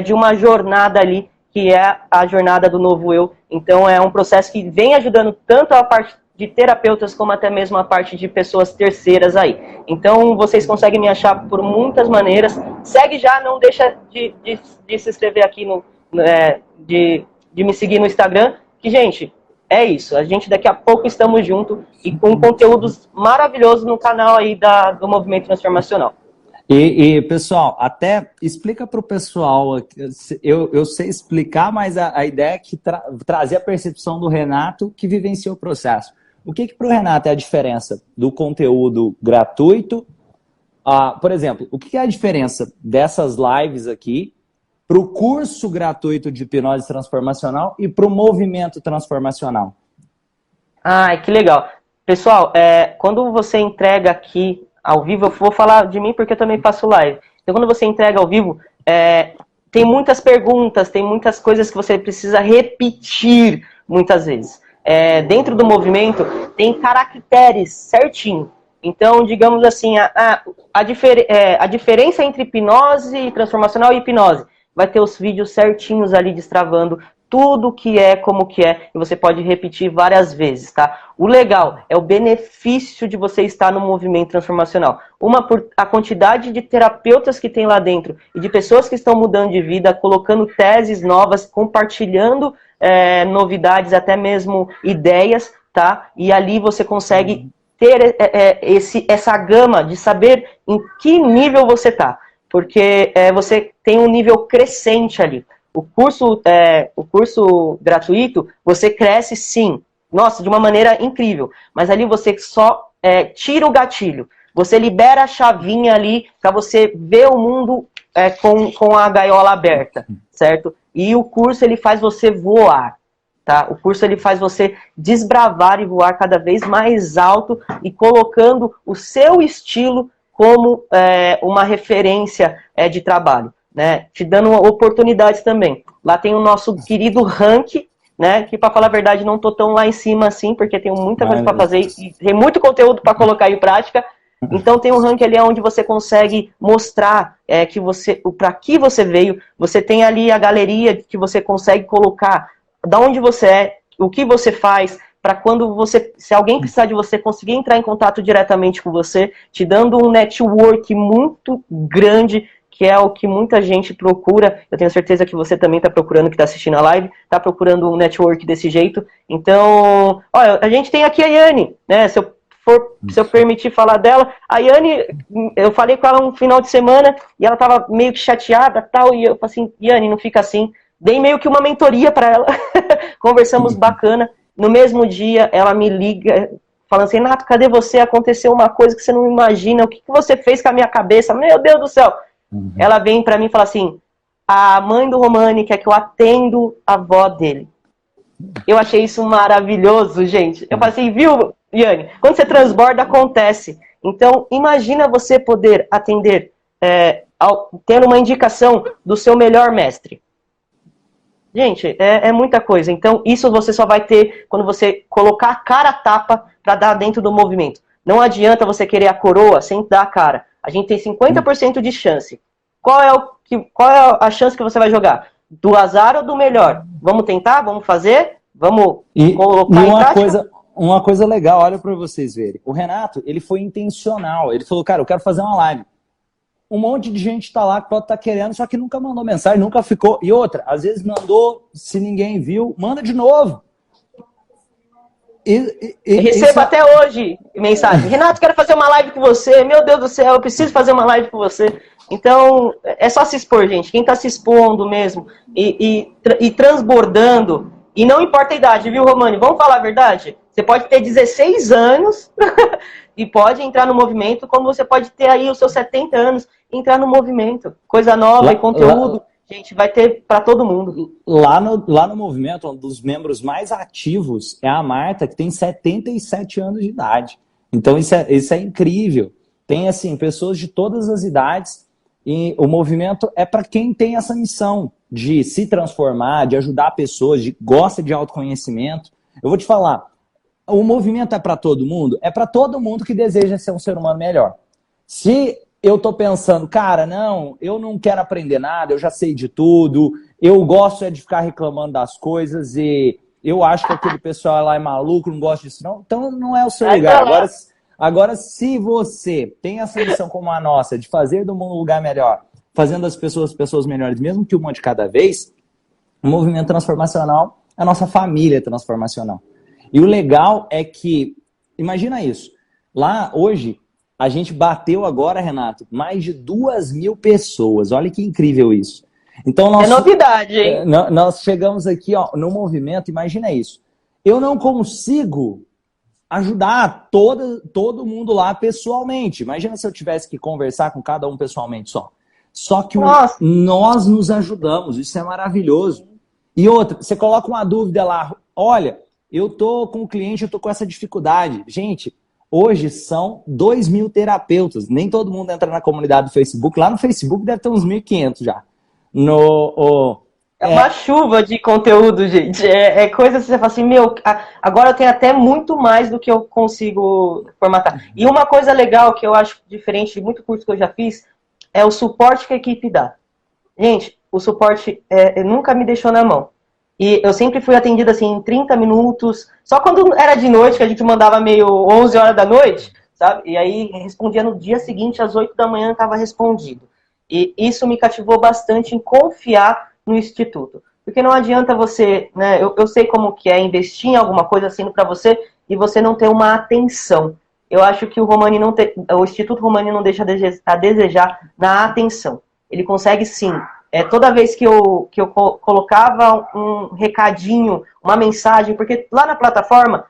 de uma jornada ali, que é a jornada do novo eu. Então é um processo que vem ajudando tanto a parte de terapeutas, como até mesmo a parte de pessoas terceiras aí. Então vocês conseguem me achar por muitas maneiras. Segue já, não deixa de se inscrever aqui, de me seguir no Instagram, que, gente, é isso, a gente daqui a pouco estamos juntos e com conteúdos maravilhosos no canal aí do Movimento Transformacional. E pessoal, até explica para o pessoal, eu sei explicar, mas a ideia é que trazer a percepção do Renato que vivenciou o processo. O que para o Renato é a diferença do conteúdo gratuito? Por exemplo, o que é a diferença dessas lives aqui para o curso gratuito de hipnose transformacional e para o movimento transformacional? Ai, que legal. Pessoal, quando você entrega aqui ao vivo, eu vou falar de mim porque eu também faço live. Então, quando você entrega ao vivo, tem muitas perguntas, tem muitas coisas que você precisa repetir muitas vezes. Dentro do movimento, tem caracteres certinho. Então, digamos assim, a diferença entre hipnose transformacional e hipnose. Vai ter os vídeos certinhos ali destravando tudo que é, como que é, e você pode repetir várias vezes, tá? O legal é o benefício de você estar no movimento transformacional. Uma, por a quantidade de terapeutas que tem lá dentro e de pessoas que estão mudando de vida, colocando teses novas, compartilhando novidades, até mesmo ideias, tá? E ali você consegue ter essa gama de saber em que nível você tá, porque você tem um nível crescente ali. O curso gratuito, você cresce sim, nossa, de uma maneira incrível, mas ali você só tira o gatilho, você libera a chavinha ali para você ver o mundo com a gaiola aberta, certo? E o curso ele faz você voar, tá? O curso ele faz você desbravar e voar cada vez mais alto e colocando o seu estilo como uma referência de trabalho, né? Te dando oportunidades também. Lá tem o nosso querido ranking, né? Que, para falar a verdade, não tô tão lá em cima assim, porque tenho muita coisa para fazer e tem muito conteúdo para colocar em prática. Então tem um ranking ali onde você consegue mostrar para que você veio. Você tem ali a galeria que você consegue colocar da onde você é, o que você faz, para quando se alguém precisar de você, conseguir entrar em contato diretamente com você, te dando um network muito grande, que é o que muita gente procura. Eu tenho certeza que você também está procurando, que está assistindo a live, está procurando um network desse jeito. Então, olha, a gente tem aqui a Yane, né? Se eu permitir falar dela, a Yane, eu falei com ela um final de semana e ela estava meio que chateada tal, e eu falei assim, Yane, não fica assim. Dei meio que uma mentoria para ela, conversamos bacana. No mesmo dia, ela me liga, falando assim, Renato, cadê você? Aconteceu uma coisa que você não imagina, o que você fez com a minha cabeça? Meu Deus do céu! Ela vem para mim e fala assim, a mãe do Romani quer que eu atendo a avó dele. Eu achei isso maravilhoso, gente. Eu falei assim, viu, Yane? Quando você transborda, acontece. Então, imagina você poder atender, tendo uma indicação do seu melhor mestre. Gente, é muita coisa. Então, isso você só vai ter quando você colocar a cara a tapa para dar dentro do movimento. Não adianta você querer a coroa sem dar a cara. A gente tem 50% de chance. Qual é a chance que você vai jogar? Do azar ou do melhor? Vamos tentar? Vamos fazer? Vamos colocar em prática? Uma coisa legal, olha para vocês verem. O Renato, ele foi intencional. Ele falou, cara, eu quero fazer uma live. Um monte de gente tá lá que pode estar querendo, só que nunca mandou mensagem, nunca ficou. E outra, às vezes mandou, se ninguém viu, manda de novo. Recebo até hoje mensagem. Renato, quero fazer uma live com você. Meu Deus do céu, eu preciso fazer uma live com você. Então, é só se expor, gente. Quem tá se expondo mesmo e transbordando, e não importa a idade, viu, Romani? Vamos falar a verdade? Você pode ter 16 anos e pode entrar no movimento, como você pode ter aí os seus 70 anos e entrar no movimento. Coisa nova e conteúdo, gente, vai ter para todo mundo. Lá no movimento, um dos membros mais ativos é a Marta, que tem 77 anos de idade. Então isso é incrível. Tem, assim, pessoas de todas as idades e o movimento é para quem tem essa missão de se transformar, de ajudar pessoas, gosta de autoconhecimento. Eu vou te falar, o movimento é para todo mundo? É para todo mundo que deseja ser um ser humano melhor. Se eu tô pensando, cara, não, eu não quero aprender nada, eu já sei de tudo, eu gosto de ficar reclamando das coisas e eu acho que aquele pessoal lá é maluco, não gosta disso não, então não é o seu lugar. Agora, se você tem essa missão como a nossa, de fazer do mundo um lugar melhor, fazendo as pessoas melhores, mesmo que uma de cada vez, o movimento transformacional é a nossa família transformacional. E o legal é que, imagina isso, lá hoje, a gente bateu agora, Renato, mais de 2.000 pessoas. Olha que incrível isso. Então, é novidade, hein? Nós chegamos aqui no movimento, imagina isso. Eu não consigo ajudar todo mundo lá pessoalmente. Imagina se eu tivesse que conversar com cada um pessoalmente só. Só que nós nos ajudamos, isso é maravilhoso. E outra, você coloca uma dúvida lá, olha, eu tô com o cliente, eu tô com essa dificuldade. Gente, hoje são 2.000 terapeutas. Nem todo mundo entra na comunidade do Facebook. Lá no Facebook deve ter uns 1.500 já. É uma chuva de conteúdo, gente. É coisa que você fala assim, meu, agora eu tenho até muito mais do que eu consigo formatar. E uma coisa legal que eu acho diferente de muito curso que eu já fiz é o suporte que a equipe dá. Gente, o suporte nunca me deixou na mão. E eu sempre fui atendida assim em 30 minutos, só quando era de noite, que a gente mandava meio 11 horas da noite, sabe? E aí respondia no dia seguinte, às 8 da manhã, estava respondido. E isso me cativou bastante em confiar no Instituto. Porque não adianta você, né, eu sei como que é investir em alguma coisa sendo para você e você não ter uma atenção. Eu acho que o Instituto Romani não deixa a desejar na atenção. Ele consegue sim. Toda vez que eu colocava um recadinho, uma mensagem, porque lá na plataforma,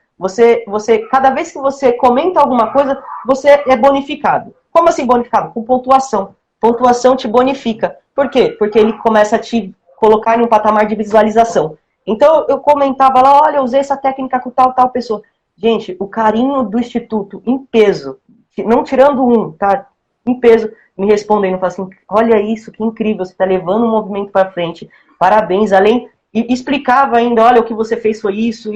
cada vez que você comenta alguma coisa, você é bonificado. Como assim bonificado? Com pontuação. Pontuação te bonifica. Por quê? Porque ele começa a te colocar em um patamar de visualização. Então eu comentava lá, olha, eu usei essa técnica com tal pessoa. Gente, o carinho do Instituto em peso, não tirando tá? Em peso, me respondendo, falando assim, olha isso, que incrível, você está levando o movimento para frente, parabéns, e explicava ainda, olha, o que você fez foi isso.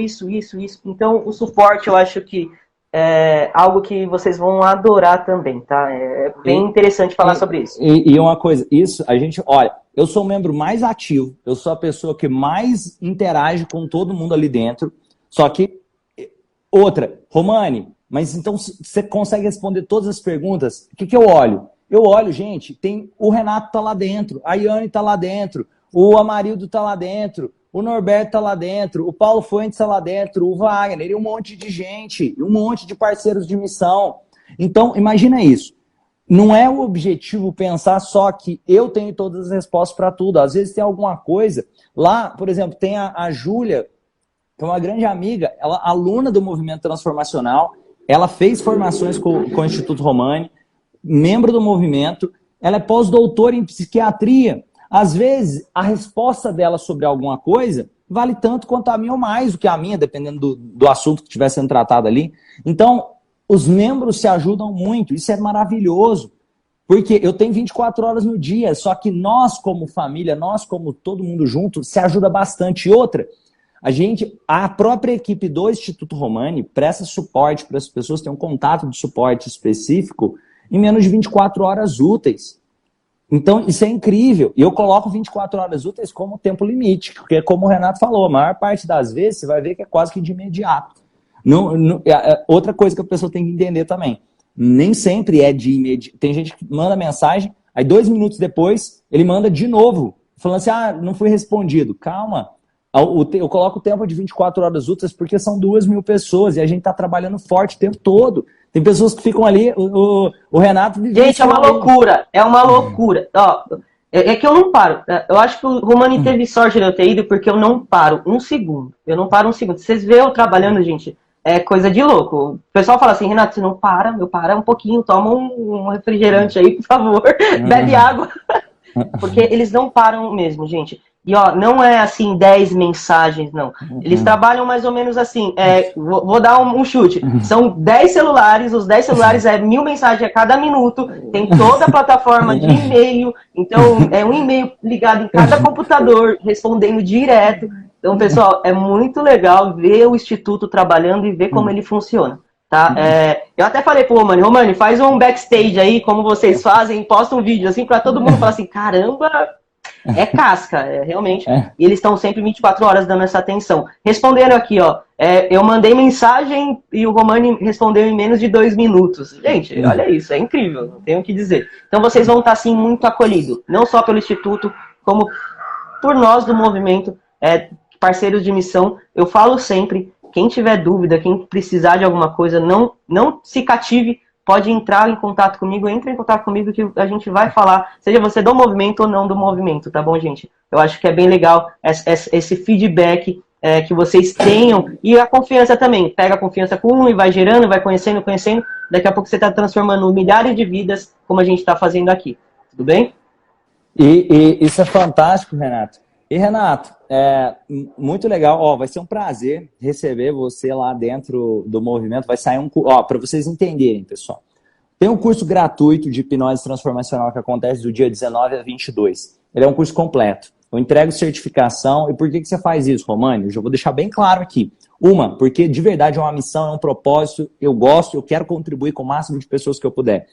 Então, o suporte, eu acho que é algo que vocês vão adorar também, tá? É bem interessante falar sobre isso. E uma coisa, olha, eu sou o membro mais ativo, eu sou a pessoa que mais interage com todo mundo ali dentro, só que outra, Romani, mas então você consegue responder todas as perguntas? O que eu olho? Eu olho, gente, o Renato tá lá dentro, a Yane tá lá dentro, o Amarildo tá lá dentro, o Norberto tá lá dentro, o Paulo Fuentes tá lá dentro, o Wagner, e um monte de gente, um monte de parceiros de missão. Então, imagina isso. Não é o objetivo pensar só que eu tenho todas as respostas para tudo. Às vezes tem alguma coisa. Lá, por exemplo, tem a Júlia, que é uma grande amiga, ela aluna do Movimento Transformacional, ela fez formações com o Instituto Romani, membro do movimento, ela é pós-doutora em psiquiatria. Às vezes, a resposta dela sobre alguma coisa vale tanto quanto a minha ou mais do que a minha, dependendo do assunto que estiver sendo tratado ali. Então, os membros se ajudam muito, isso é maravilhoso. Porque eu tenho 24 horas no dia, só que nós como família, nós como todo mundo junto, se ajuda bastante. E outra, a própria equipe do Instituto Romani presta suporte para as pessoas terem um contato de suporte específico em menos de 24 horas úteis. Então, isso é incrível. E eu coloco 24 horas úteis como tempo limite, porque, como o Renato falou, a maior parte das vezes você vai ver que é quase que de imediato. Outra coisa que a pessoa tem que entender também, nem sempre é de imediato. Tem gente que manda mensagem, aí 2 minutos depois, ele manda de novo, falando assim, não fui respondido. Calma. Eu coloco o tempo de 24 horas úteis porque são 2.000 pessoas e a gente está trabalhando forte o tempo todo. Tem pessoas que ficam ali, o Renato... Gente, é uma loucura, Ó, é que eu não paro. Eu acho que o Romani teve sorte de eu ter ido porque eu não paro um segundo. Vocês veem eu trabalhando, gente, é coisa de louco. O pessoal fala assim, Renato, você não para, para um pouquinho, toma um refrigerante aí, por favor, bebe água. Porque eles não param mesmo, gente. E ó, não é assim 10 mensagens, não. Eles trabalham mais ou menos assim, vou dar um chute. São 10 celulares, os 10 celulares é 1.000 mensagens a cada minuto, tem toda a plataforma de e-mail, então é um e-mail ligado em cada computador, respondendo direto. Então, pessoal, é muito legal ver o Instituto trabalhando e ver como ele funciona. Tá? Eu até falei pro Romani, faz um backstage aí, como vocês fazem, posta um vídeo assim, pra todo mundo falar assim, caramba... É casca, realmente. E eles estão sempre 24 horas dando essa atenção. Respondendo aqui, ó. Eu mandei mensagem e o Romani respondeu em menos de 2 minutos. Gente, olha isso, é incrível, não tenho o que dizer. Então vocês vão estar, assim, muito acolhidos. Não só pelo Instituto, como por nós do movimento, parceiros de missão. Eu falo sempre, quem tiver dúvida, quem precisar de alguma coisa, não se cative. Pode entrar em contato comigo, entre em contato comigo que a gente vai falar, seja você do movimento ou não do movimento, tá bom, gente? Eu acho que é bem legal esse feedback que vocês tenham e a confiança também. Pega a confiança com um e vai gerando, vai conhecendo. Daqui a pouco você está transformando milhares de vidas, como a gente está fazendo aqui. Tudo bem? E isso é fantástico, Renato. E, Renato, muito legal. Ó, vai ser um prazer receber você lá dentro do movimento. Vai sair para vocês entenderem, pessoal. Tem um curso gratuito de hipnose transformacional que acontece do dia 19 a 22. Ele é um curso completo. Eu entrego certificação. E por que você faz isso, Romani? Eu já vou deixar bem claro aqui. Porque de verdade é uma missão, é um propósito. Eu gosto, eu quero contribuir com o máximo de pessoas que eu puder.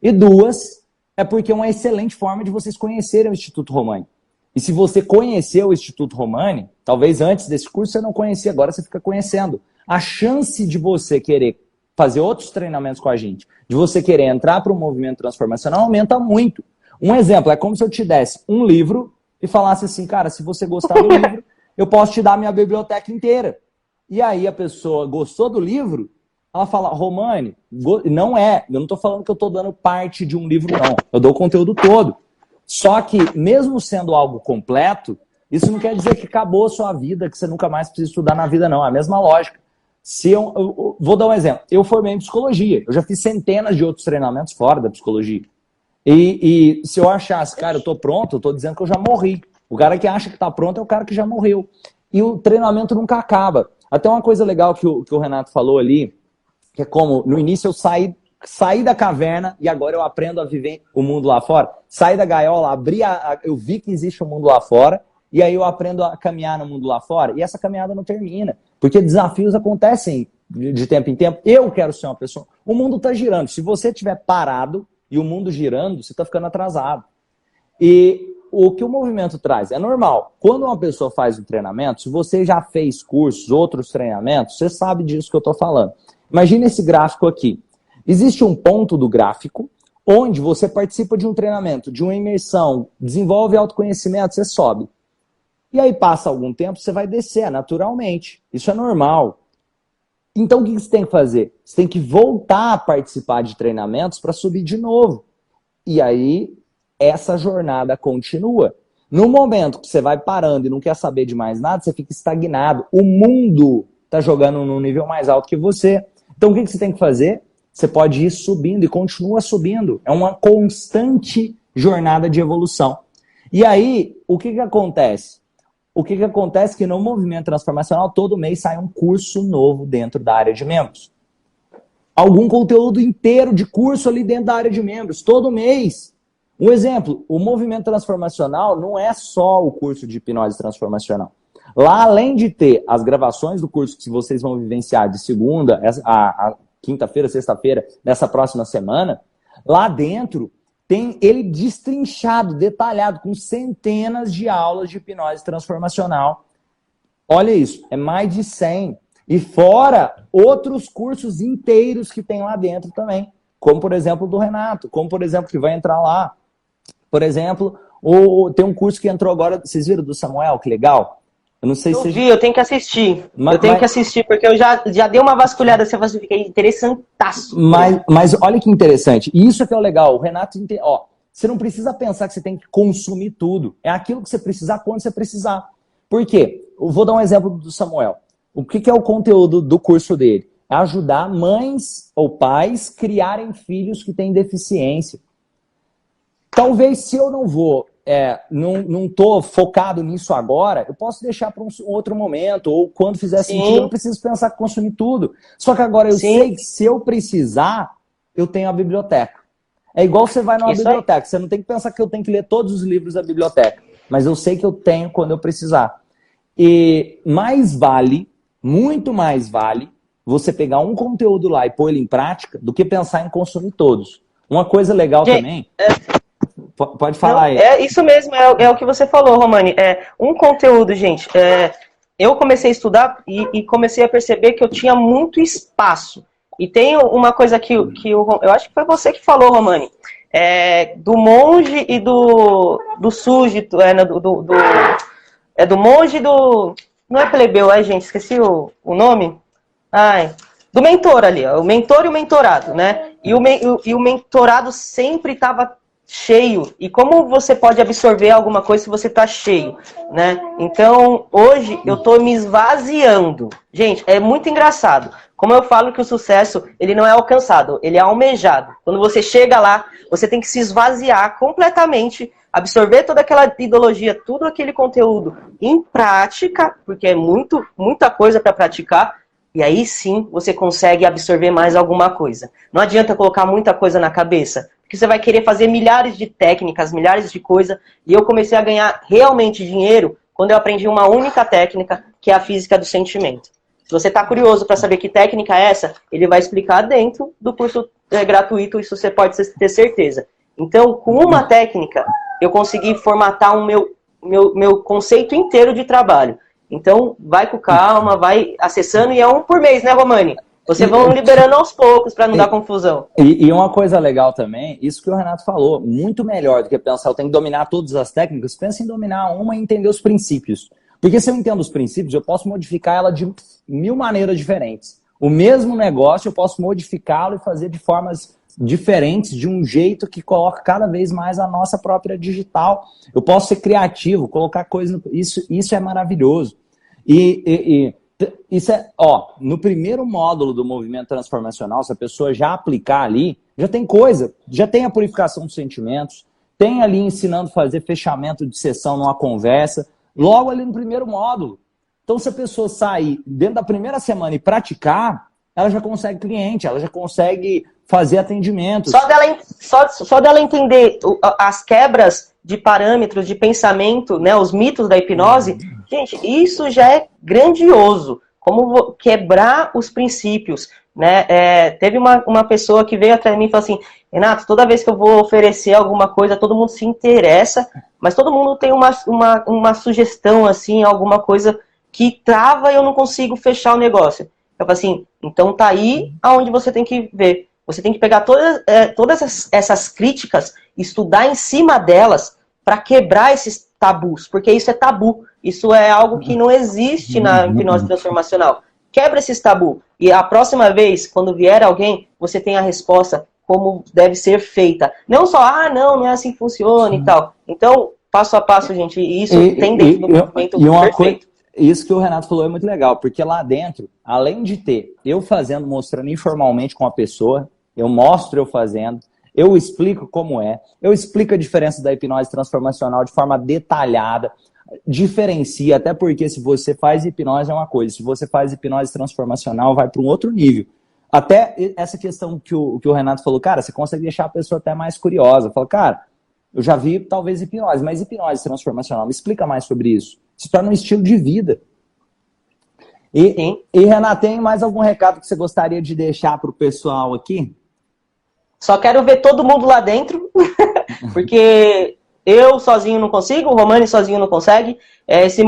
E 2, é porque é uma excelente forma de vocês conhecerem o Instituto Romani. E se você conheceu o Instituto Romani, talvez antes desse curso você não conhecia, agora você fica conhecendo. A chance de você querer fazer outros treinamentos com a gente, de você querer entrar para o movimento transformacional, aumenta muito. Um exemplo, é como se eu te desse um livro e falasse assim, cara, se você gostar do livro, eu posso te dar a minha biblioteca inteira. E aí a pessoa gostou do livro, ela fala, Romani, eu não estou falando que eu estou dando parte de um livro, não. Eu dou o conteúdo todo. Só que, mesmo sendo algo completo, isso não quer dizer que acabou a sua vida, que você nunca mais precisa estudar na vida, não. É a mesma lógica. Se eu vou dar um exemplo. Eu formei em psicologia. Eu já fiz centenas de outros treinamentos fora da psicologia. E se eu achasse, cara, eu tô pronto, eu tô dizendo que eu já morri. O cara que acha que tá pronto é o cara que já morreu. E o treinamento nunca acaba. Até uma coisa legal que o Renato falou ali, que é como, no início eu saí da caverna e agora eu aprendo a viver o mundo lá fora. Saí da gaiola, eu vi que existe um mundo lá fora, e aí eu aprendo a caminhar no mundo lá fora, e essa caminhada não termina, porque desafios acontecem de tempo em tempo. Eu quero ser uma pessoa... O mundo está girando. Se você estiver parado e o mundo girando, você está ficando atrasado. E o que o movimento traz é normal. Quando uma pessoa faz um treinamento, se você já fez cursos, outros treinamentos, você sabe disso que eu estou falando. Imagina esse gráfico aqui. Existe um ponto do gráfico onde você participa de um treinamento, de uma imersão, desenvolve autoconhecimento, você sobe. E aí passa algum tempo, você vai descer naturalmente. Isso é normal. Então o que você tem que fazer? Você tem que voltar a participar de treinamentos para subir de novo. E aí essa jornada continua. No momento que você vai parando e não quer saber de mais nada, você fica estagnado. O mundo está jogando num nível mais alto que você. Então o que você tem que fazer? Você pode ir subindo e continua subindo. É uma constante jornada de evolução. E aí, o que acontece? O que acontece é que no movimento transformacional, todo mês sai um curso novo dentro da área de membros. Algum conteúdo inteiro de curso ali dentro da área de membros, todo mês. Um exemplo, o movimento transformacional não é só o curso de hipnose transformacional. Lá, além de ter as gravações do curso que vocês vão vivenciar de segunda a quinta-feira, sexta-feira, dessa próxima semana, lá dentro tem ele destrinchado, detalhado, com centenas de aulas de hipnose transformacional. Olha isso, é mais de 100. E fora outros cursos inteiros que tem lá dentro também. Como, por exemplo, do Renato. Como, por exemplo, que vai entrar lá. Por exemplo, tem um curso que entrou agora, vocês viram do Samuel? Que legal. Eu não sei se... Eu tenho que assistir. Eu tenho que assistir, porque eu já dei uma vasculhada, você fiquei interessantaço. Mas olha que interessante. E isso é que é o legal. O Renato, você não precisa pensar que você tem que consumir tudo. É aquilo que você precisar quando você precisar. Por quê? Eu vou dar um exemplo do Samuel. O que é o conteúdo do curso dele? É ajudar mães ou pais criarem filhos que têm deficiência. Talvez se eu não vou... não estou focado nisso agora, eu posso deixar para um outro momento, ou quando fizer sentido, eu não preciso pensar que consumir tudo. Só que agora eu sei que se eu precisar, eu tenho a biblioteca. É igual você vai numa biblioteca, você não tem que pensar que eu tenho que ler todos os livros da biblioteca, mas eu sei que eu tenho quando eu precisar. E muito mais vale, você pegar um conteúdo lá e pôr ele em prática, do que pensar em consumir todos. Uma coisa legal também... Pode falar aí. É isso mesmo, é o que você falou, Romani. Um conteúdo, gente. Eu comecei a estudar e comecei a perceber que eu tinha muito espaço. E tem uma coisa que eu acho que foi você que falou, Romani. Do monge e do súdito. Do monge e do... Não é plebeu, gente, esqueci o nome. Do mentor ali, ó, o mentor e o mentorado, né? E o mentorado sempre estava cheio. E como você pode absorver alguma coisa se você está cheio, né? Então, hoje eu estou me esvaziando. Gente, é muito engraçado. Como eu falo que o sucesso, ele não é alcançado, ele é almejado. Quando você chega lá, você tem que se esvaziar completamente, absorver toda aquela ideologia, tudo aquele conteúdo em prática, porque é muita coisa para praticar, e aí sim você consegue absorver mais alguma coisa. Não adianta colocar muita coisa na cabeça, porque você vai querer fazer milhares de técnicas, milhares de coisas, e eu comecei a ganhar realmente dinheiro quando eu aprendi uma única técnica, que é a física do sentimento. Se você está curioso para saber que técnica é essa, ele vai explicar dentro do curso gratuito, isso você pode ter certeza. Então, com uma técnica, eu consegui formatar o meu conceito inteiro de trabalho. Então, vai com calma, vai acessando, e é um por mês, né, Romani? Vocês vão liberando aos poucos para não dar confusão. E uma coisa legal também, isso que o Renato falou, muito melhor do que pensar, eu tenho que dominar todas as técnicas, pensa em dominar uma e entender os princípios. Porque se eu entendo os princípios, eu posso modificar ela de 1000 maneiras diferentes. O mesmo negócio eu posso modificá-lo e fazer de formas diferentes, de um jeito que coloca cada vez mais a nossa própria digital. Eu posso ser criativo, colocar coisas... Isso é maravilhoso. Isso é, no primeiro módulo do movimento transformacional, se a pessoa já aplicar ali, já tem coisa, já tem a purificação dos sentimentos, tem ali ensinando a fazer fechamento de sessão numa conversa, logo ali no primeiro módulo. Então, se a pessoa sair dentro da primeira semana e praticar, ela já consegue cliente, ela já consegue fazer atendimentos. Só dela entender as quebras de parâmetros de pensamento, né, os mitos da hipnose, gente, isso já é grandioso. Como quebrar os princípios, né? Teve uma pessoa que veio atrás de mim e falou assim, Renato, toda vez que eu vou oferecer alguma coisa, todo mundo se interessa, mas todo mundo tem uma sugestão, assim, alguma coisa que trava e eu não consigo fechar o negócio. Eu falei assim, então tá aí aonde você tem que ver. Você tem que pegar todas essas críticas, estudar em cima delas para quebrar esses tabus, porque isso é tabu. Isso é algo que não existe na hipnose transformacional. Quebra esses tabus. E a próxima vez, quando vier alguém, você tem a resposta como deve ser feita. Não só, não é assim que funciona e tal. Então, passo a passo, gente, isso tem dentro do movimento perfeito. Isso que o Renato falou é muito legal, porque lá dentro, além de ter eu fazendo, mostrando informalmente com a pessoa, eu mostro eu fazendo, eu explico como é, eu explico a diferença da hipnose transformacional de forma detalhada, diferencia, até porque se você faz hipnose é uma coisa, se você faz hipnose transformacional vai para um outro nível. Até essa questão que o Renato falou, cara, você consegue deixar a pessoa até mais curiosa. Fala, cara, eu já vi talvez hipnose, mas hipnose transformacional, me explica mais sobre isso. Se torna um estilo de vida. E Renato, tem mais algum recado que você gostaria de deixar para o pessoal aqui? Só quero ver todo mundo lá dentro, porque eu sozinho não consigo, o Romani sozinho não consegue. Esse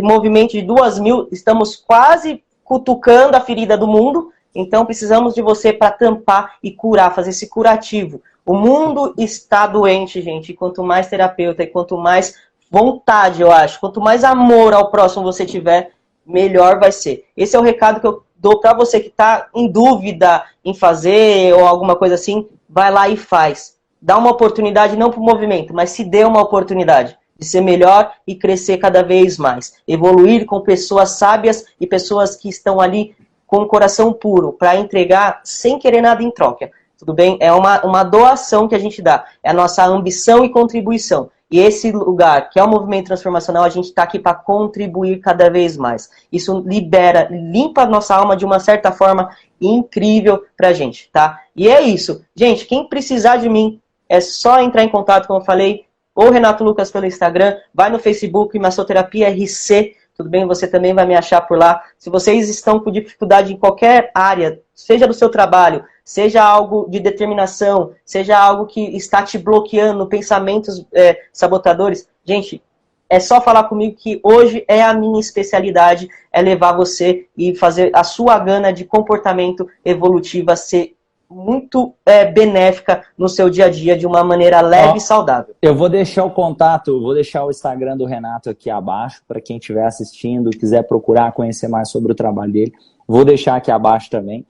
movimento de 2.000, estamos quase cutucando a ferida do mundo, então precisamos de você para tampar e curar, fazer esse curativo. O mundo está doente, gente, e quanto mais terapeuta e quanto mais vontade, eu acho, quanto mais amor ao próximo você tiver, melhor vai ser. Esse é o recado que eu dou para você que está em dúvida em fazer ou alguma coisa assim, vai lá e faz. Dá uma oportunidade, não para o movimento, mas se dê uma oportunidade de ser melhor e crescer cada vez mais. Evoluir com pessoas sábias e pessoas que estão ali com o coração puro, para entregar sem querer nada em troca. Tudo bem? É uma doação que a gente dá. É a nossa ambição e contribuição. E esse lugar, que é o movimento transformacional, a gente está aqui para contribuir cada vez mais. Isso libera, limpa a nossa alma de uma certa forma incrível pra gente, tá? E é isso. Gente, quem precisar de mim, é só entrar em contato, como eu falei, ou Renato Lucas pelo Instagram, vai no Facebook, Massoterapia RC, tudo bem? Você também vai me achar por lá. Se vocês estão com dificuldade em qualquer área, seja do seu trabalho, seja algo de determinação, seja algo que está te bloqueando, pensamentos sabotadores, gente, é só falar comigo que hoje é a minha especialidade, é levar você e fazer a sua gana de comportamento evolutiva ser muito benéfica no seu dia a dia, de uma maneira leve e saudável. Eu vou deixar o contato, vou deixar o Instagram do Renato aqui abaixo, para quem estiver assistindo, quiser procurar conhecer mais sobre o trabalho dele. Vou deixar aqui abaixo também.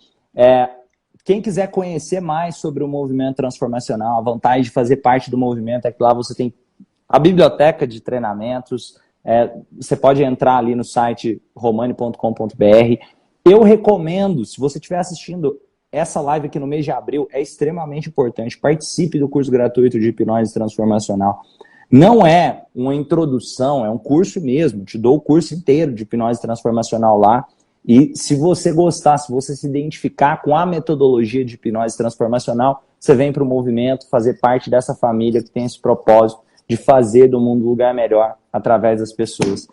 Quem quiser conhecer mais sobre o movimento transformacional, a vantagem de fazer parte do movimento é que lá você tem a biblioteca de treinamentos, você pode entrar ali no site romani.com.br. Eu recomendo, se você estiver assistindo essa live aqui no mês de abril, é extremamente importante. Participe do curso gratuito de hipnose transformacional. Não é uma introdução, é um curso mesmo. Te dou o curso inteiro de hipnose transformacional lá. E se você gostar, se você se identificar com a metodologia de hipnose transformacional, você vem para o movimento, fazer parte dessa família que tem esse propósito de fazer do mundo um lugar melhor através das pessoas.